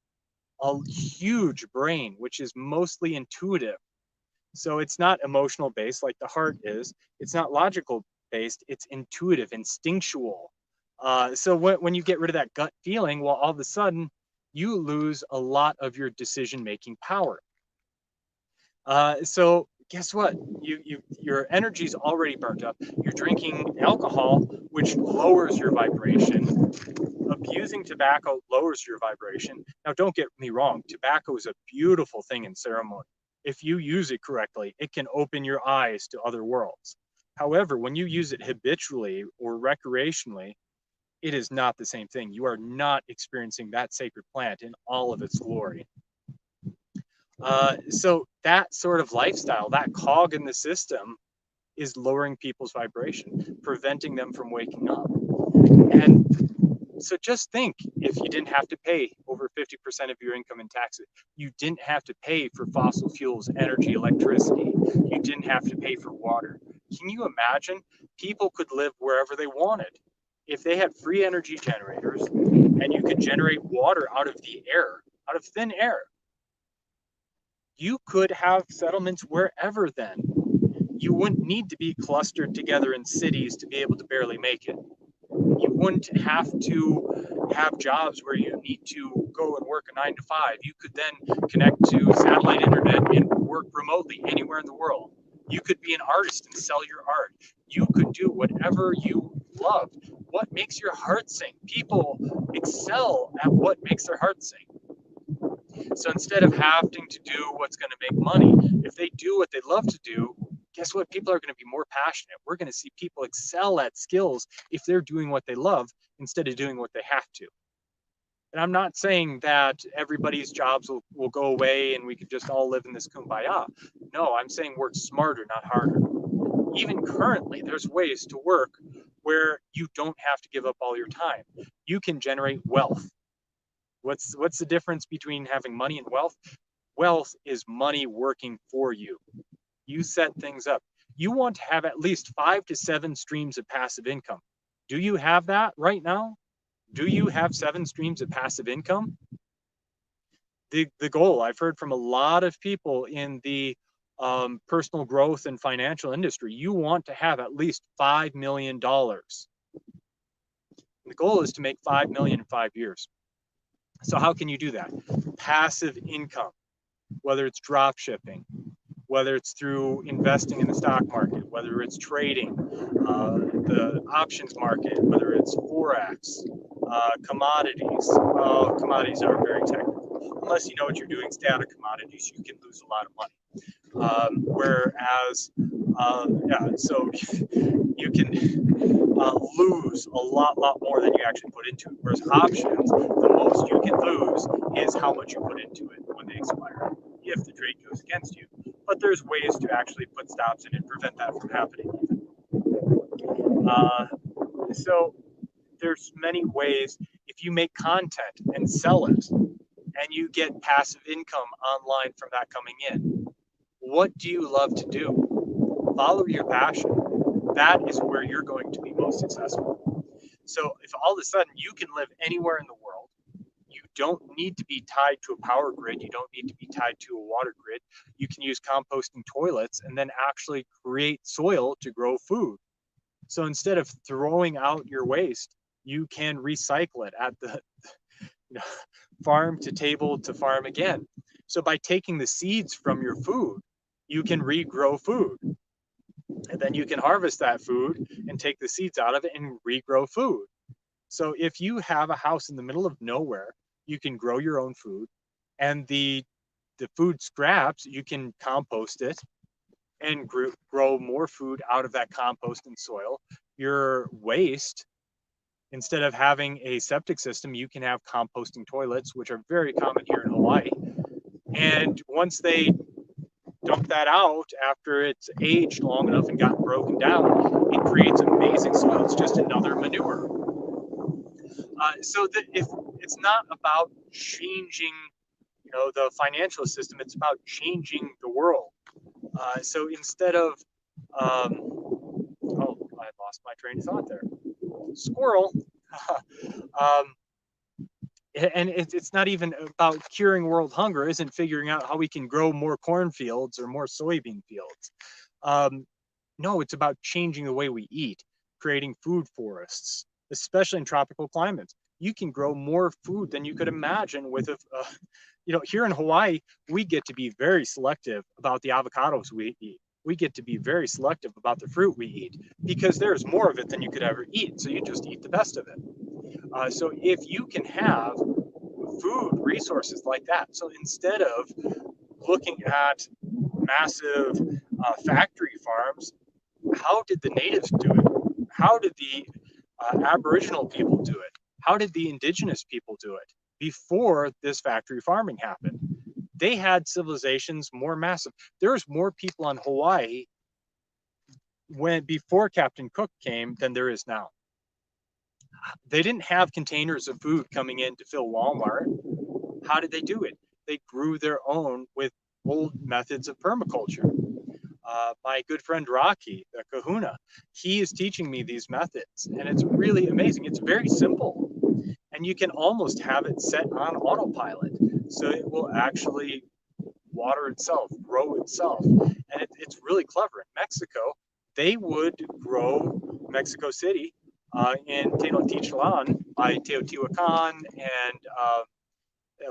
a huge brain, which is mostly intuitive. So it's not emotional based like the heart is. It's not logical based. It's intuitive, instinctual. So when you get rid of that gut feeling, well, all of a sudden you lose a lot of your decision-making power. So guess what? Your energy's already burnt up. You're drinking alcohol, which lowers your vibration. Abusing tobacco lowers your vibration. Now, don't get me wrong. Tobacco is a beautiful thing in ceremony. If you use it correctly, it can open your eyes to other worlds. However, when you use it habitually or recreationally, it is not the same thing. You are not experiencing that sacred plant in all of its glory. So that sort of lifestyle, that cog in the system, is lowering people's vibration, preventing them from waking up. And so just think, if you didn't have to pay over 50% of your income in taxes, you didn't have to pay for fossil fuels, energy, electricity, you didn't have to pay for water. Can you imagine? People could live wherever they wanted. If they had free energy generators and you could generate water out of the air, out of thin air, you could have settlements wherever then. You wouldn't need to be clustered together in cities to be able to barely make it. You wouldn't have to have jobs where you need to go and work a 9 to 5. You could then connect to satellite internet and work remotely anywhere in the world. You could be an artist and sell your art. You could do whatever you love. What makes your heart sing? People excel at what makes their heart sing. So instead of having to do what's going to make money, if they do what they love to do, guess what? People are going to be more passionate. We're going to see people excel at skills if they're doing what they love instead of doing what they have to. And I'm not saying that everybody's jobs will go away and we could just all live in this kumbaya. No, I'm saying work smarter, not harder. Even currently, there's ways to work where you don't have to give up all your time. You can generate wealth. What's the difference between having money and wealth? Wealth is money working for you. You set things up. You want to have at least 5 to 7 streams of passive income. Do you have that right now? Do you have 7 streams of passive income? The goal, I've heard from a lot of people in the personal growth and financial industry, you want to have at least $5 million. The goal is to make $5 million in 5 years. So how can you do that? Passive income, whether it's drop shipping, whether it's through investing in the stock market, whether it's trading, the options market, whether it's Forex, commodities. Well, commodities are very technical. Unless you know what you're doing, stay out of commodities. You can lose a lot of money. Whereas, so you can lose a lot more than you actually put into it. Whereas options, the most you can lose is how much you put into it when they expire, if the trade goes against you. But there's ways to actually put stops in and prevent that from happening. So there's many ways. If you make content and sell it, and you get passive income online from that coming in, what do you love to do? Follow your passion. That is where you're going to be most successful. So if all of a sudden you can live anywhere in the world, you don't need to be tied to a power grid. You don't need to be tied to a water grid. You can use composting toilets and then actually create soil to grow food. So instead of throwing out your waste, you can recycle it at the farm to table to farm again. So by taking the seeds from your food, you can regrow food. And then you can harvest that food and take the seeds out of it and regrow food. So if you have a house in the middle of nowhere, you can grow your own food, and the food scraps, you can compost it and grow more food out of that compost and soil. Your waste, instead of having a septic system, you can have composting toilets, which are very common here in Hawaii. And once they dump that out after it's aged long enough and gotten broken down, it creates amazing soil. It's just another manure. So that if it's not about changing, the financial system, it's about changing the world. So instead of, I lost my train of thought there. Squirrel. And it's not even about curing world hunger. Isn't figuring out how we can grow more cornfields or more soybean fields. No, it's about changing the way we eat, creating food forests, especially in tropical climates. You can grow more food than you could imagine with here in Hawaii, we get to be very selective about the avocados we eat. We get to be very selective about the fruit we eat because there's more of it than you could ever eat. So you just eat the best of it. So if you can have food resources like that, so instead of looking at massive factory farms, how did the natives do it? How did the Aboriginal people do it? How did the indigenous people do it before this factory farming happened? They had civilizations more massive. There's more people on Hawaii before Captain Cook came than there is now. They didn't have containers of food coming in to fill Walmart. How did they do it? They grew their own with old methods of permaculture. My good friend Rocky, the kahuna, he is teaching me these methods, and it's really amazing. It's very simple, and you can almost have it set on autopilot. So it will actually water itself, grow itself. And it's really clever. In Mexico, they would grow Mexico City in Tenochtitlan by Teotihuacan and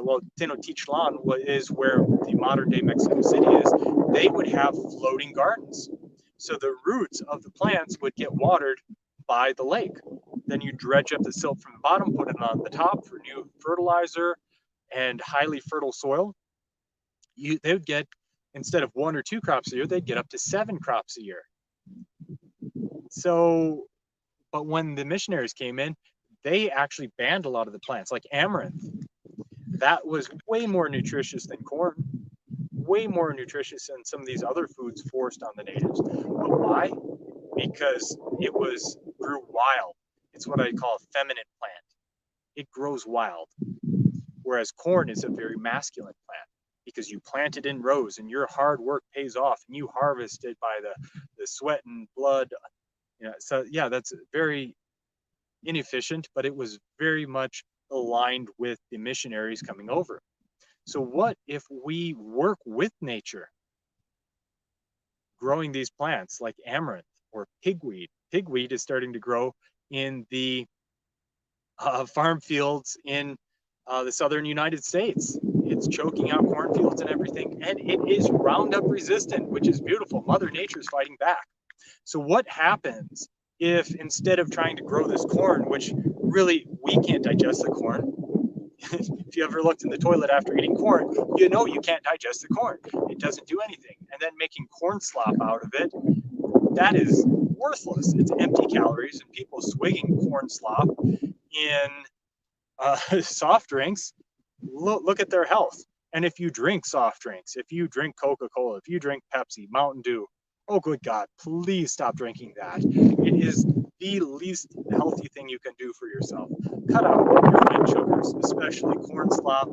well, Tenochtitlan is where the modern day Mexico City is. They would have floating gardens. So the roots of the plants would get watered by the lake. Then you dredge up the silt from the bottom, put it on the top for new fertilizer and highly fertile soil. They would get, instead of 1 or 2 crops a year, they'd get up to 7 crops a year. So, but when the missionaries came in, they actually banned a lot of the plants, like amaranth. That was way more nutritious than corn, way more nutritious than some of these other foods forced on the natives. But why? Because it grew wild. It's what I call a feminine plant. It grows wild. Whereas corn is a very masculine plant because you plant it in rows and your hard work pays off and you harvest it by the sweat and blood. So yeah, that's very inefficient, but it was very much aligned with the missionaries coming over. So what if we work with nature, growing these plants like amaranth or pigweed? Pigweed is starting to grow in the farm fields in the southern United States. It's choking out cornfields and everything, and it is Roundup resistant, which is beautiful. Mother Nature is fighting back. So what happens if instead of trying to grow this corn, which really we can't digest the corn, if you ever looked in the toilet after eating corn, you know you can't digest the corn. It doesn't do anything. And then making corn slop out of it, that is worthless. It's empty calories, and people swigging corn slop in soft drinks, look at their health. And if you drink soft drinks, if you drink Coca-Cola, if you drink Pepsi, Mountain Dew, oh good God, please stop drinking that. It is the least healthy thing you can do for yourself. Cut out refined sugars, especially corn slop.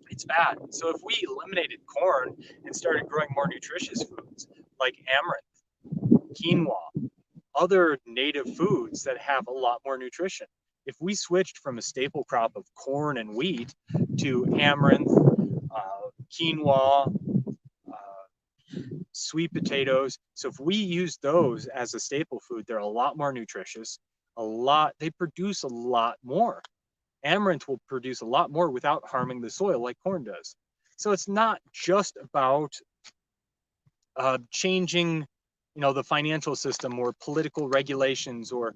It's bad. So if we eliminated corn and started growing more nutritious foods like amaranth, quinoa, other native foods that have a lot more nutrition. If we switched from a staple crop of corn and wheat to amaranth, quinoa, sweet potatoes. So if we use those as a staple food, they're a lot more nutritious, they produce a lot more. Amaranth will produce a lot more without harming the soil like corn does. So it's not just about changing the financial system or political regulations or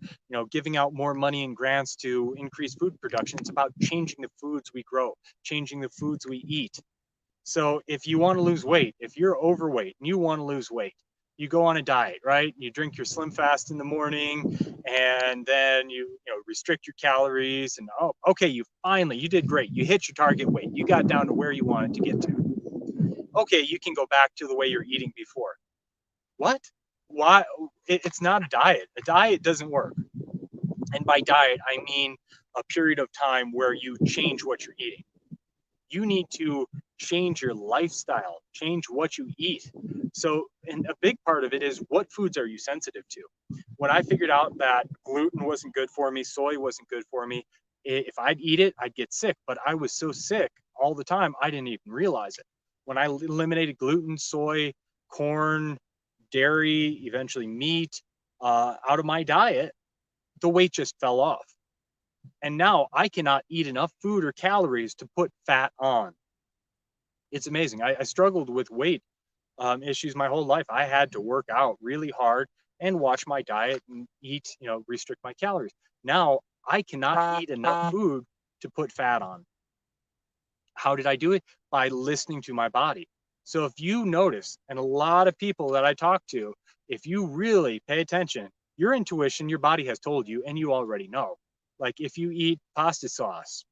giving out more money and grants to increase food production. It's about changing the foods we grow, changing the foods we eat. So if you want to lose weight, if you're overweight and you want to lose weight, you go on a diet, right? You drink your Slim Fast in the morning, and then you restrict your calories, and oh, okay, you did great. You hit your target weight. You got down to where you wanted to get to. Okay, you can go back to the way you're eating before. What? Why? It's not a diet. A diet doesn't work. And by diet, I mean a period of time where you change what you're eating. You need to change your lifestyle, change what you eat. So, and a big part of it is, what foods are you sensitive to? When I figured out that gluten wasn't good for me, soy wasn't good for me, if I'd eat it, I'd get sick. But I was so sick all the time, I didn't even realize it. When I eliminated gluten, soy, corn, dairy, eventually meat, out of my diet, the weight just fell off. And now I cannot eat enough food or calories to put fat on. It's amazing. I struggled with weight issues my whole life. I had to work out really hard and watch my diet and eat, restrict my calories. Now I cannot eat enough food to put fat on. How did I do it? By listening to my body. So if you notice, and a lot of people that I talk to, if you really pay attention, Your intuition, your body has told you, and you already know. Like if you eat pasta sauce,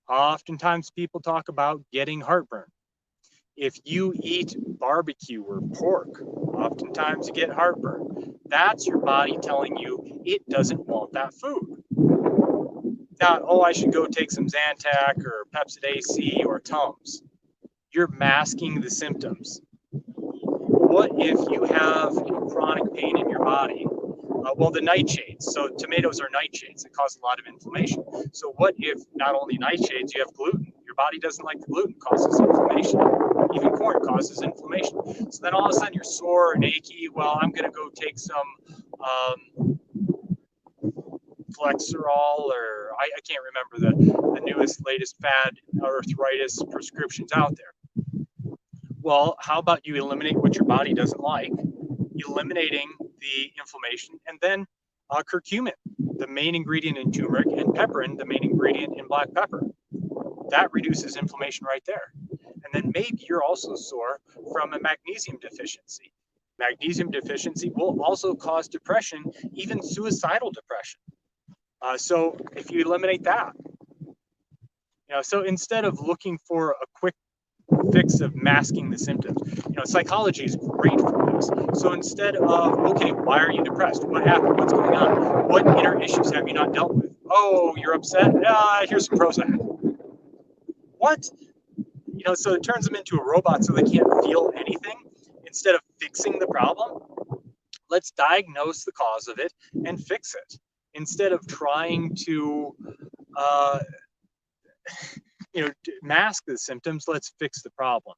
oftentimes people talk about getting heartburn. If you eat barbecue or pork, oftentimes you get heartburn. That's your body telling you it doesn't want that food. Not, oh, I should go take some Zantac or Pepsid AC or Tums. You're masking the symptoms. What if you have chronic pain in your body? Well, the nightshades. So tomatoes are nightshades that cause a lot of inflammation. So what if not only nightshades, you have gluten? Your body doesn't like the gluten, causes inflammation. Even corn causes inflammation. So then all of a sudden you're sore and achy. Well, I'm going to go take some Flexerol, or I can't remember the newest, latest fad arthritis prescriptions out there. Well, how about you eliminate what your body doesn't like, eliminating the inflammation, and then curcumin, the main ingredient in turmeric, and pepperin, the main ingredient in black pepper. That reduces inflammation right there. And then maybe you're also sore from a magnesium deficiency. Magnesium deficiency will also cause depression, even suicidal depression. So if you eliminate that, so instead of looking for a quick fix of masking the symptoms, psychology is great for this. So instead of, okay, why are you depressed? What happened? What's going on? What inner issues have you not dealt with? Oh, you're upset? Here's some Prozac. What? So it turns them into a robot so they can't feel anything. Instead of fixing the problem, let's diagnose the cause of it and fix it. Instead of trying to, mask the symptoms, let's fix the problem.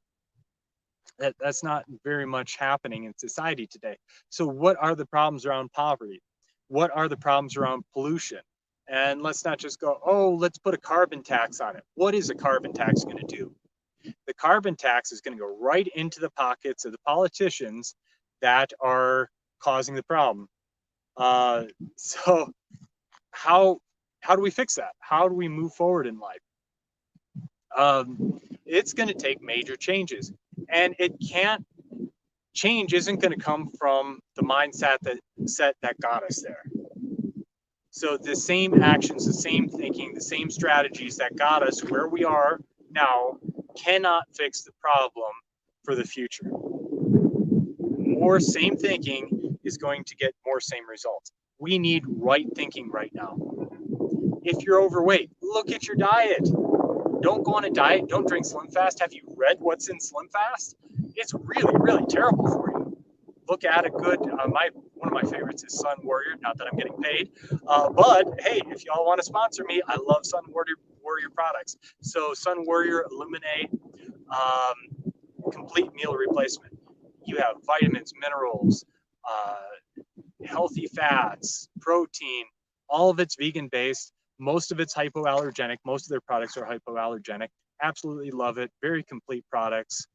That's not very much happening in society today. So what are the problems around poverty? What are the problems around pollution? And let's not just go, oh, let's put a carbon tax on it. What is a carbon tax going to do? The carbon tax is going to go right into the pockets of the politicians that are causing the problem. So how do we fix that? How do we move forward in life? It's going to take major changes, and change isn't going to come from the mindset that got us there. So the same actions, the same thinking, the same strategies that got us where we are now cannot fix the problem for the future. More same thinking is going to get more same results. We need right thinking right now. If you're overweight, look at your diet. Don't go on a diet. Don't drink Slim Fast. Have you read what's in Slim Fast? It's really, really terrible for you. Look at a good, one of my favorites is Sun Warrior. Not that I'm getting paid, but hey, if y'all want to sponsor me, I love Sun Warrior products. So Sun Warrior Illuminate Complete Meal Replacement. You have vitamins, minerals, healthy fats, protein. All of it's vegan based. Most of it's hypoallergenic. Most of their products are hypoallergenic. Absolutely love it. Very complete products.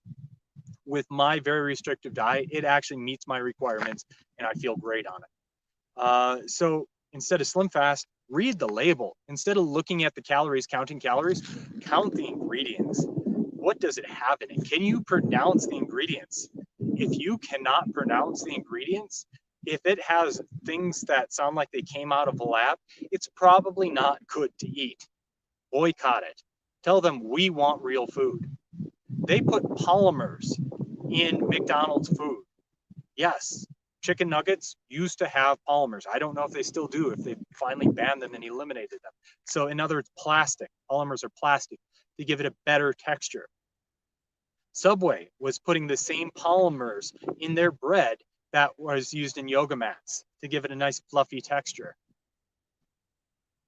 With my very restrictive diet, it actually meets my requirements, and I feel great on it. So instead of Slim Fast, read the label. Instead of looking at the calories, counting calories, count the ingredients. What does it have in it? Can you pronounce the ingredients? If you cannot pronounce the ingredients, if it has things that sound like they came out of a lab, it's probably not good to eat. Boycott it. Tell them we want real food. They put polymers in McDonald's food. Yes, chicken nuggets used to have polymers. I don't know if they still do, if they finally banned them and eliminated them. So in other words, plastic. Polymers are plastic to give it a better texture. Subway was putting the same polymers in their bread that was used in yoga mats to give it a nice fluffy texture.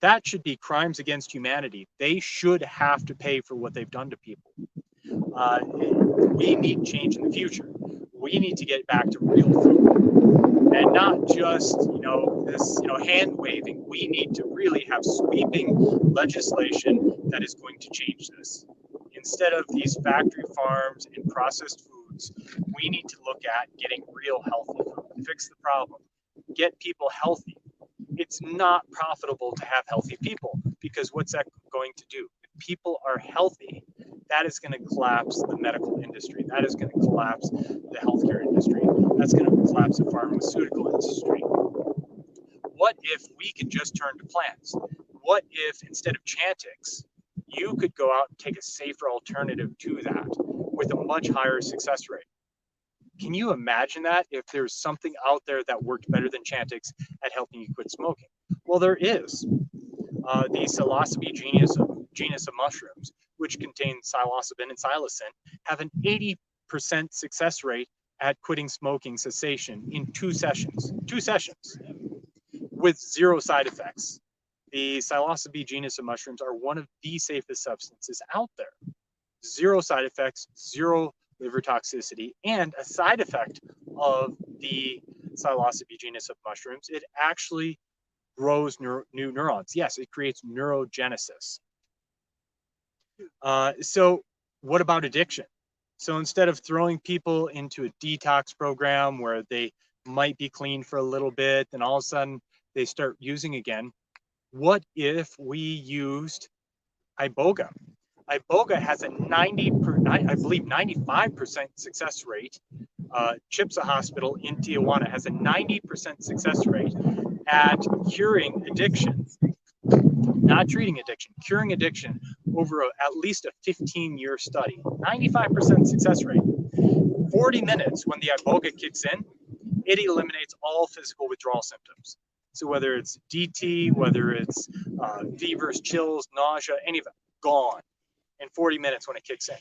That should be crimes against humanity. They should have to pay for what they've done to people. We need change in the future. We need to get back to real food and not just, this, hand waving. We need to really have sweeping legislation that is going to change this. Instead of these factory farms and processed foods, we need to look at getting real healthy food, fix the problem, get people healthy. It's not profitable to have healthy people, because what's that going to do? If people are healthy, that is going to collapse the medical industry. That is going to collapse the healthcare industry. That's going to collapse the pharmaceutical industry. What if we could just turn to plants? What if instead of Chantix, you could go out and take a safer alternative to that with a much higher success rate? Can you imagine that if there's something out there that worked better than Chantix at helping you quit smoking? Well, there is. The psilocybe genus of mushrooms, which contain psilocybin and psilocin, have an 80% success rate at quitting smoking cessation in 2 sessions. 2 sessions with 0 side effects. The psilocybe genus of mushrooms are one of the safest substances out there. 0 side effects, 0 liver toxicity, and a side effect of the psilocybe genus of mushrooms, it actually grows new neurons. Yes, it creates neurogenesis. So what about addiction? So instead of throwing people into a detox program where they might be clean for a little bit and all of a sudden they start using again, what if we used iboga? Iboga has a 95% success rate. Chipsa Hospital in Tijuana has a 90% success rate at curing addiction, not treating addiction, curing addiction over at least a 15-year study. 95% success rate. 40 minutes when the iboga kicks in, it eliminates all physical withdrawal symptoms. So whether it's DT, whether it's fevers, chills, nausea, any of it, gone in 40 minutes when it kicks in.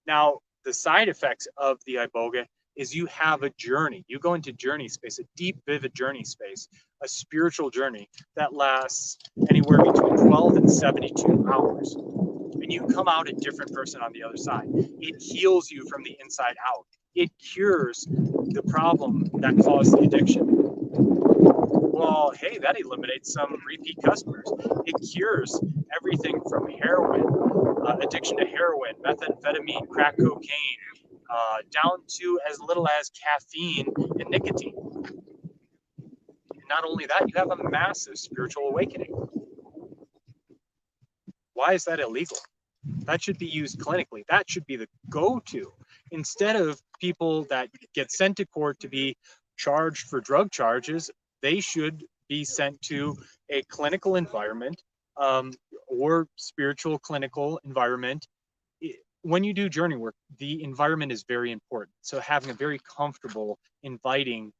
Now, the side effects of the iboga is you have a journey. You go into journey space, a deep, vivid journey space, a spiritual journey that lasts anywhere between 12 and 72 hours. And you come out a different person on the other side. It heals you from the inside out. It cures the problem that caused the addiction. Well, hey, that eliminates some repeat customers. It cures everything from heroin, addiction to heroin, methamphetamine, crack cocaine, down to as little as caffeine and nicotine. And not only that, you have a massive spiritual awakening. Why is that illegal? That should be used clinically. That should be the go-to. Instead of people that get sent to court to be charged for drug charges, they should be sent to a clinical environment or spiritual clinical environment. When you do journey work, the environment is very important. So having a very comfortable, inviting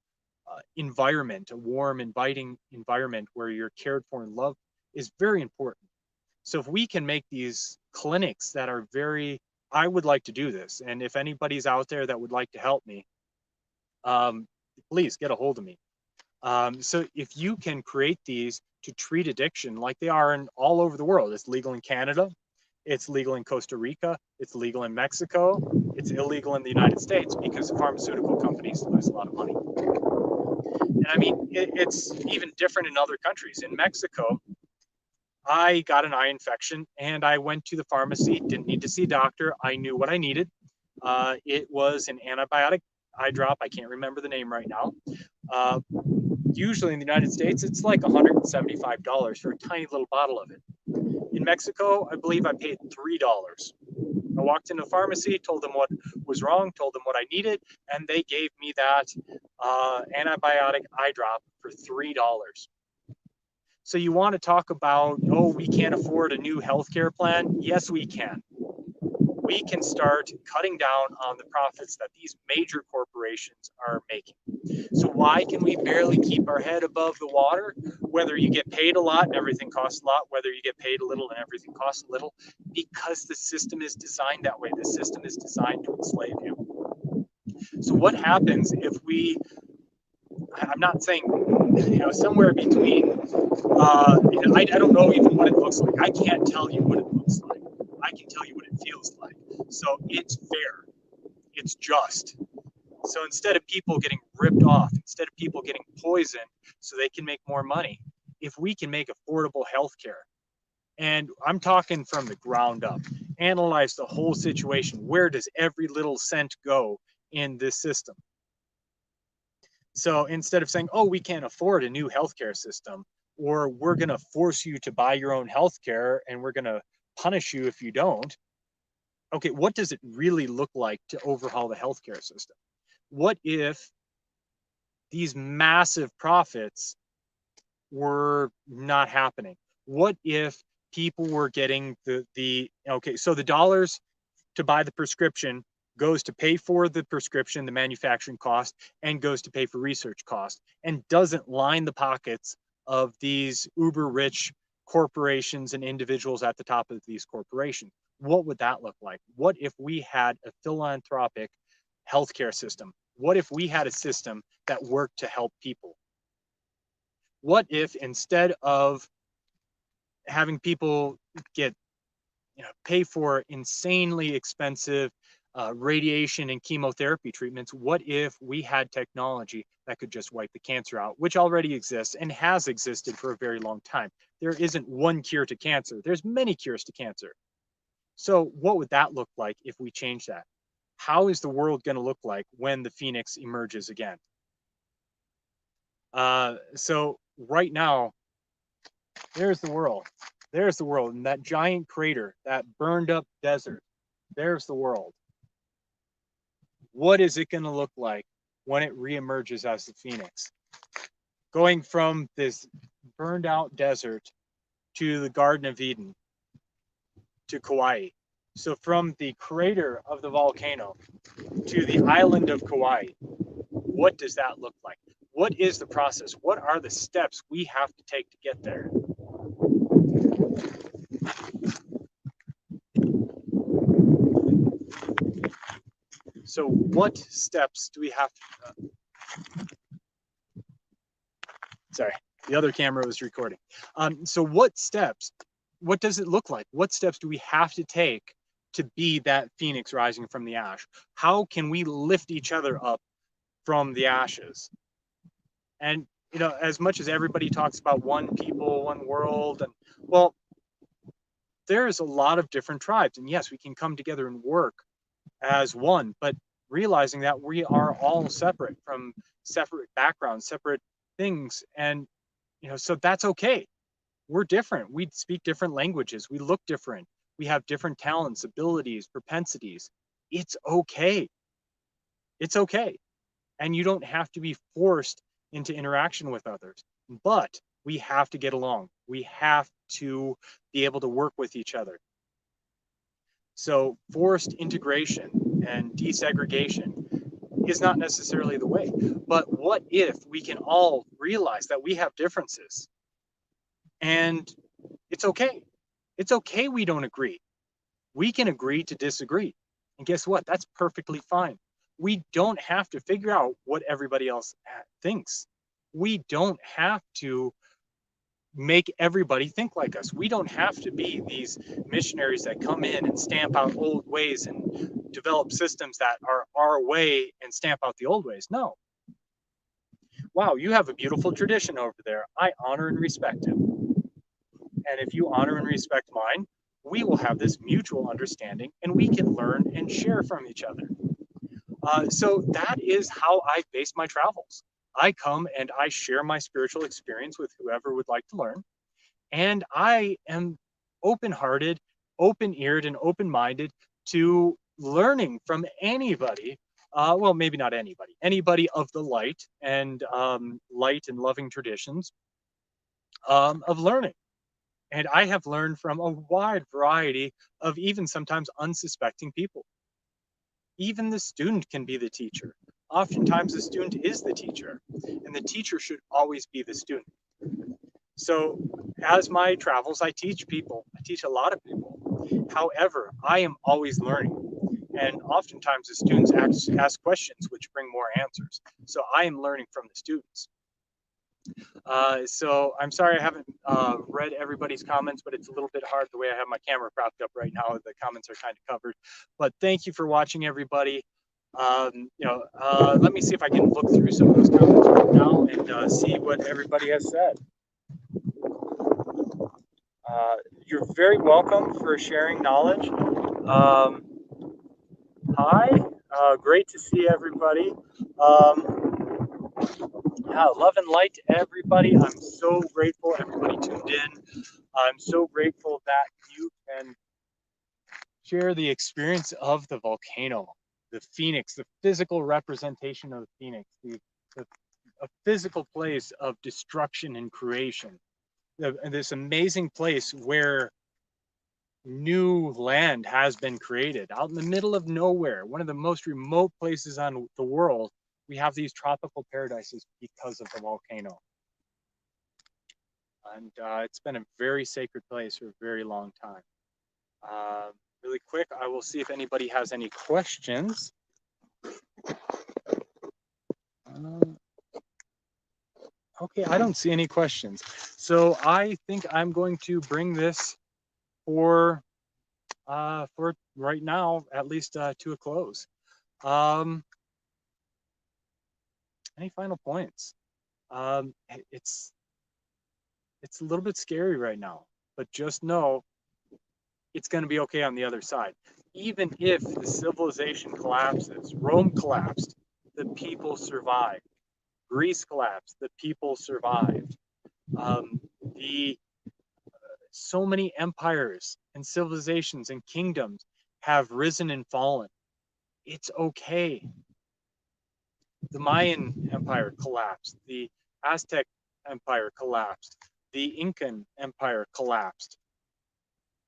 environment, a warm, inviting environment where you're cared for and loved is very important. So if we can make these clinics that are very, I would like to do this. And if anybody's out there that would like to help me, please get a hold of me. So if you can create these to treat addiction like they are in all over the world, it's legal in Canada, it's legal in Costa Rica, it's legal in Mexico, it's illegal in the United States because pharmaceutical companies lose a lot of money. And I mean, it's even different in other countries. In Mexico, I got an eye infection and I went to the pharmacy, didn't need to see a doctor. I knew what I needed. It was an antibiotic eye drop. I can't remember the name right now. Usually in the United States, it's like $175 for a tiny little bottle of it. In Mexico, I believe I paid $3. I walked into a pharmacy, told them what was wrong, told them what I needed, and they gave me that antibiotic eye drop for $3. So you want to talk about, oh, we can't afford a new healthcare plan? Yes, we can. We can start cutting down on the profits that these major corporations are making. So why can we barely keep our head above the water? Whether you get paid a lot and everything costs a lot, whether you get paid a little and everything costs a little, because the system is designed that way. The system is designed to enslave you. So what happens if we, I'm not saying, somewhere between, I don't know even what it looks like. I can't tell you what it looks like. I can tell you what it feels like. So it's fair. It's just. So instead of people getting ripped off, instead of people getting poisoned so they can make more money, if we can make affordable healthcare, and I'm talking from the ground up, analyze the whole situation. Where does every little cent go in this system? So instead of saying, oh, we can't afford a new healthcare system, or we're going to force you to buy your own healthcare and we're going to punish you if you don't. Okay, what does it really look like to overhaul the healthcare system? What if these massive profits were not happening? What if people were getting okay, so the dollars to buy the prescription goes to pay for the prescription, the manufacturing cost, and goes to pay for research cost, and doesn't line the pockets of these uber rich corporations and individuals at the top of these corporations. What would that look like? What if we had a philanthropic healthcare system? What if we had a system that worked to help people? What if instead of having people get, pay for insanely expensive radiation and chemotherapy treatments, what if we had technology that could just wipe the cancer out, which already exists and has existed for a very long time? There isn't one cure to cancer. There's many cures to cancer. So what would that look like if we change that? How is the world going to look like when the phoenix emerges again? So right now, there's the world. There's the world. And that giant crater, that burned up desert, there's the world. What is it going to look like when it reemerges as the phoenix? Going from this burned out desert to the Garden of Eden to Kauai. So from the crater of the volcano to the island of Kauai, what does that look like? What is the process? What are the steps we have to take to get there? So what steps do we have to, sorry, the other camera was recording. So what does it look like? What steps do we have to take to be that phoenix rising from the ash? How can we lift each other up from the ashes? And, as much as everybody talks about one people, one world, and well, there's a lot of different tribes. And yes, we can come together and work as one, but realizing that we are all separate from separate backgrounds, separate things. And, so that's okay. We're different. We speak different languages. We look different. We have different talents, abilities, propensities. It's okay. It's okay. And you don't have to be forced into interaction with others, but we have to get along. We have to be able to work with each other. So forced integration and desegregation is not necessarily the way. But what if we can all realize that we have differences and it's okay? It's okay we don't agree. We can agree to disagree. And guess what? That's perfectly fine. We don't have to figure out what everybody else thinks. We don't have to make everybody think like us. We don't have to be these missionaries that come in and stamp out old ways and develop systems that are our way and stamp out the old ways. No. Wow, you have a beautiful tradition over there. I honor and respect it. And if you honor and respect mine, we will have this mutual understanding and we can learn and share from each other. So that is how I base my travels. I come and I share my spiritual experience with whoever would like to learn. And I am open-hearted, open-eared, and open-minded to learning from anybody. Well, maybe not anybody, anybody of the light and light and loving traditions of learning. And I have learned from a wide variety of even sometimes unsuspecting people. Even the student can be the teacher. Oftentimes the student is the teacher, and the teacher should always be the student. So as my travels, I teach people. I teach a lot of people. However, I am always learning. And oftentimes the students ask questions which bring more answers. So I am learning from the students. So I'm sorry I haven't read everybody's comments, but it's a little bit hard the way I have my camera propped up right now. The comments are kind of covered. But thank you for watching, everybody. Let me see if I can look through some of those comments right now and see what everybody has said. You're very welcome for sharing knowledge. Hi, great to see everybody. Yeah, love and light to everybody. I'm so grateful everybody tuned in. I'm so grateful that you can share the experience of the volcano, the phoenix, the physical representation of the phoenix, the a physical place of destruction and creation. This amazing place where new land has been created out in the middle of nowhere, one of the most remote places on the world. We have these tropical paradises because of the volcano. And it's been a very sacred place for a very long time. Really quick, I will see if anybody has any questions. Okay, I don't see any questions. So I think I'm going to bring this for right now, at least to a close. Any final points? It's a little bit scary right now, but just know it's going to be okay on the other side. Even if the civilization collapses, Rome collapsed, the people survived. Greece collapsed, the people survived. The so many empires and civilizations and kingdoms have risen and fallen. It's okay. The Mayan Empire collapsed. The Aztec Empire collapsed. The Incan Empire collapsed.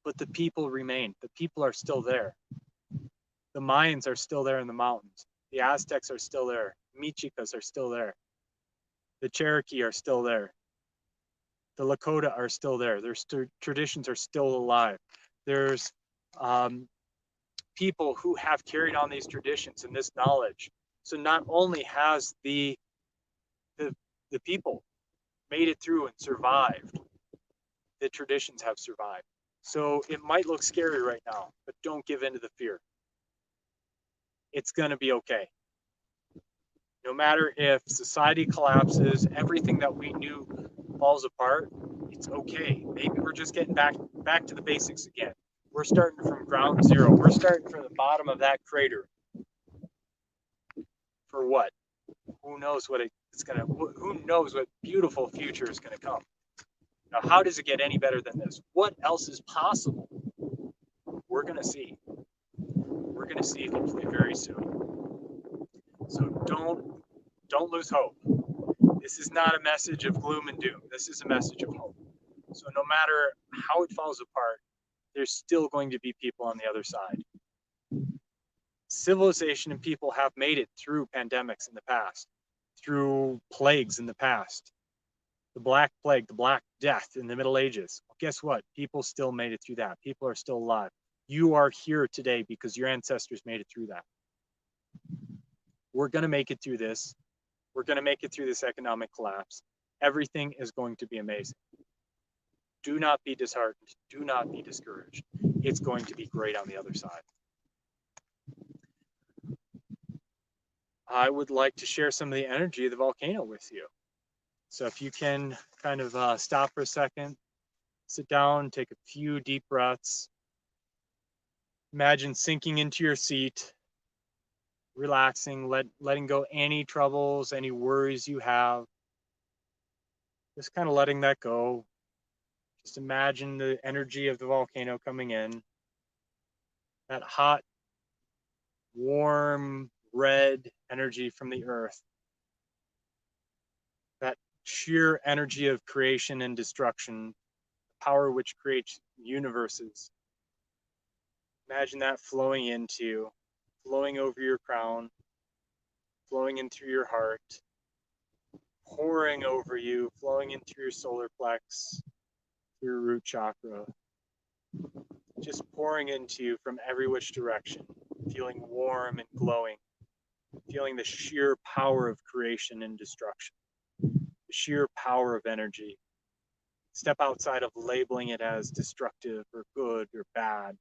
But the people remain. The people are still there. The Mayans are still there in the mountains. The Aztecs are still there. Mexicas are still there. The Cherokee are still there. The Lakota are still there. Their traditions are still alive. There's people who have carried on these traditions and this knowledge. So not only has the people made it through and survived, the traditions have survived. So it might look scary right now, but don't give in to the fear. It's going to be okay. No matter if society collapses, everything that we knew falls apart, it's okay. Maybe we're just getting back to the basics again. We're starting from ground zero. We're starting from the bottom of that crater. For what? Who knows what it's gonna? Who knows what beautiful future is gonna come? Now, how does it get any better than this? What else is possible? We're gonna see. We're gonna see hopefully very soon. So don't lose hope. This is not a message of gloom and doom. This is a message of hope. So no matter how it falls apart, there's still going to be people on the other side. Civilization and people have made it through pandemics in the past, through plagues in the past, the Black Plague, the Black Death in the Middle Ages. Well, guess what? People still made it through that. People are still alive. You are here today because your ancestors made it through that. We're going to make it through this. We're going to make it through this economic collapse. Everything is going to be amazing. Do not be disheartened. Do not be discouraged. It's going to be great on the other side. I would like to share some of the energy of the volcano with you. So if you can kind of stop for a second, sit down, take a few deep breaths. Imagine sinking into your seat, relaxing, letting go any troubles, any worries you have. Just kind of letting that go. Just imagine the energy of the volcano coming in. That hot, warm, red energy from the earth. That sheer energy of creation and destruction, the power which creates universes. Imagine that flowing into you, flowing over your crown, flowing in through your heart, pouring over you, flowing into your solar plex, your root chakra, just pouring into you from every which direction, feeling warm and glowing, feeling the sheer power of creation and destruction, the sheer power of energy. Step outside of labeling it as destructive or good or bad.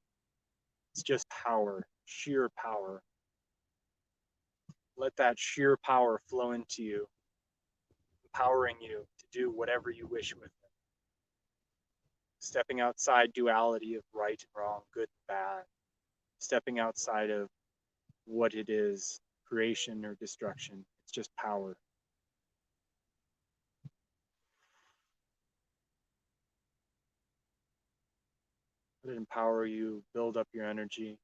It's just power, sheer power. Let that sheer power flow into you, empowering you to do whatever you wish with it. Stepping outside duality of right and wrong, good and bad. Stepping outside of what it is, creation or destruction. It's just power. Let it empower you, build up your energy.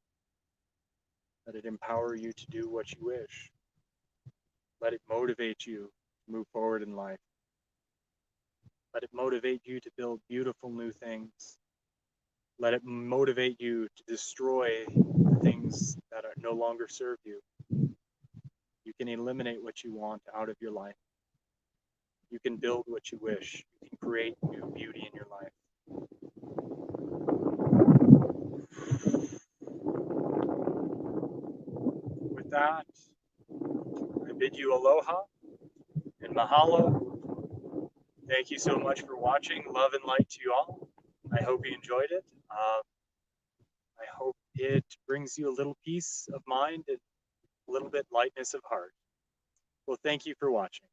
Let it empower you to do what you wish. Let it motivate you move forward in life. Let it motivate you to build beautiful new things. Let it motivate you to destroy the things that no longer serve you. You can eliminate what you want out of your life. You can build what you wish. You can create new beauty in your life. With that, I bid you aloha and mahalo. Thank you so much for watching. Love and light to you all. I hope you enjoyed it. I hope it brings you a little peace of mind and a little bit lightness of heart. Well, thank you for watching.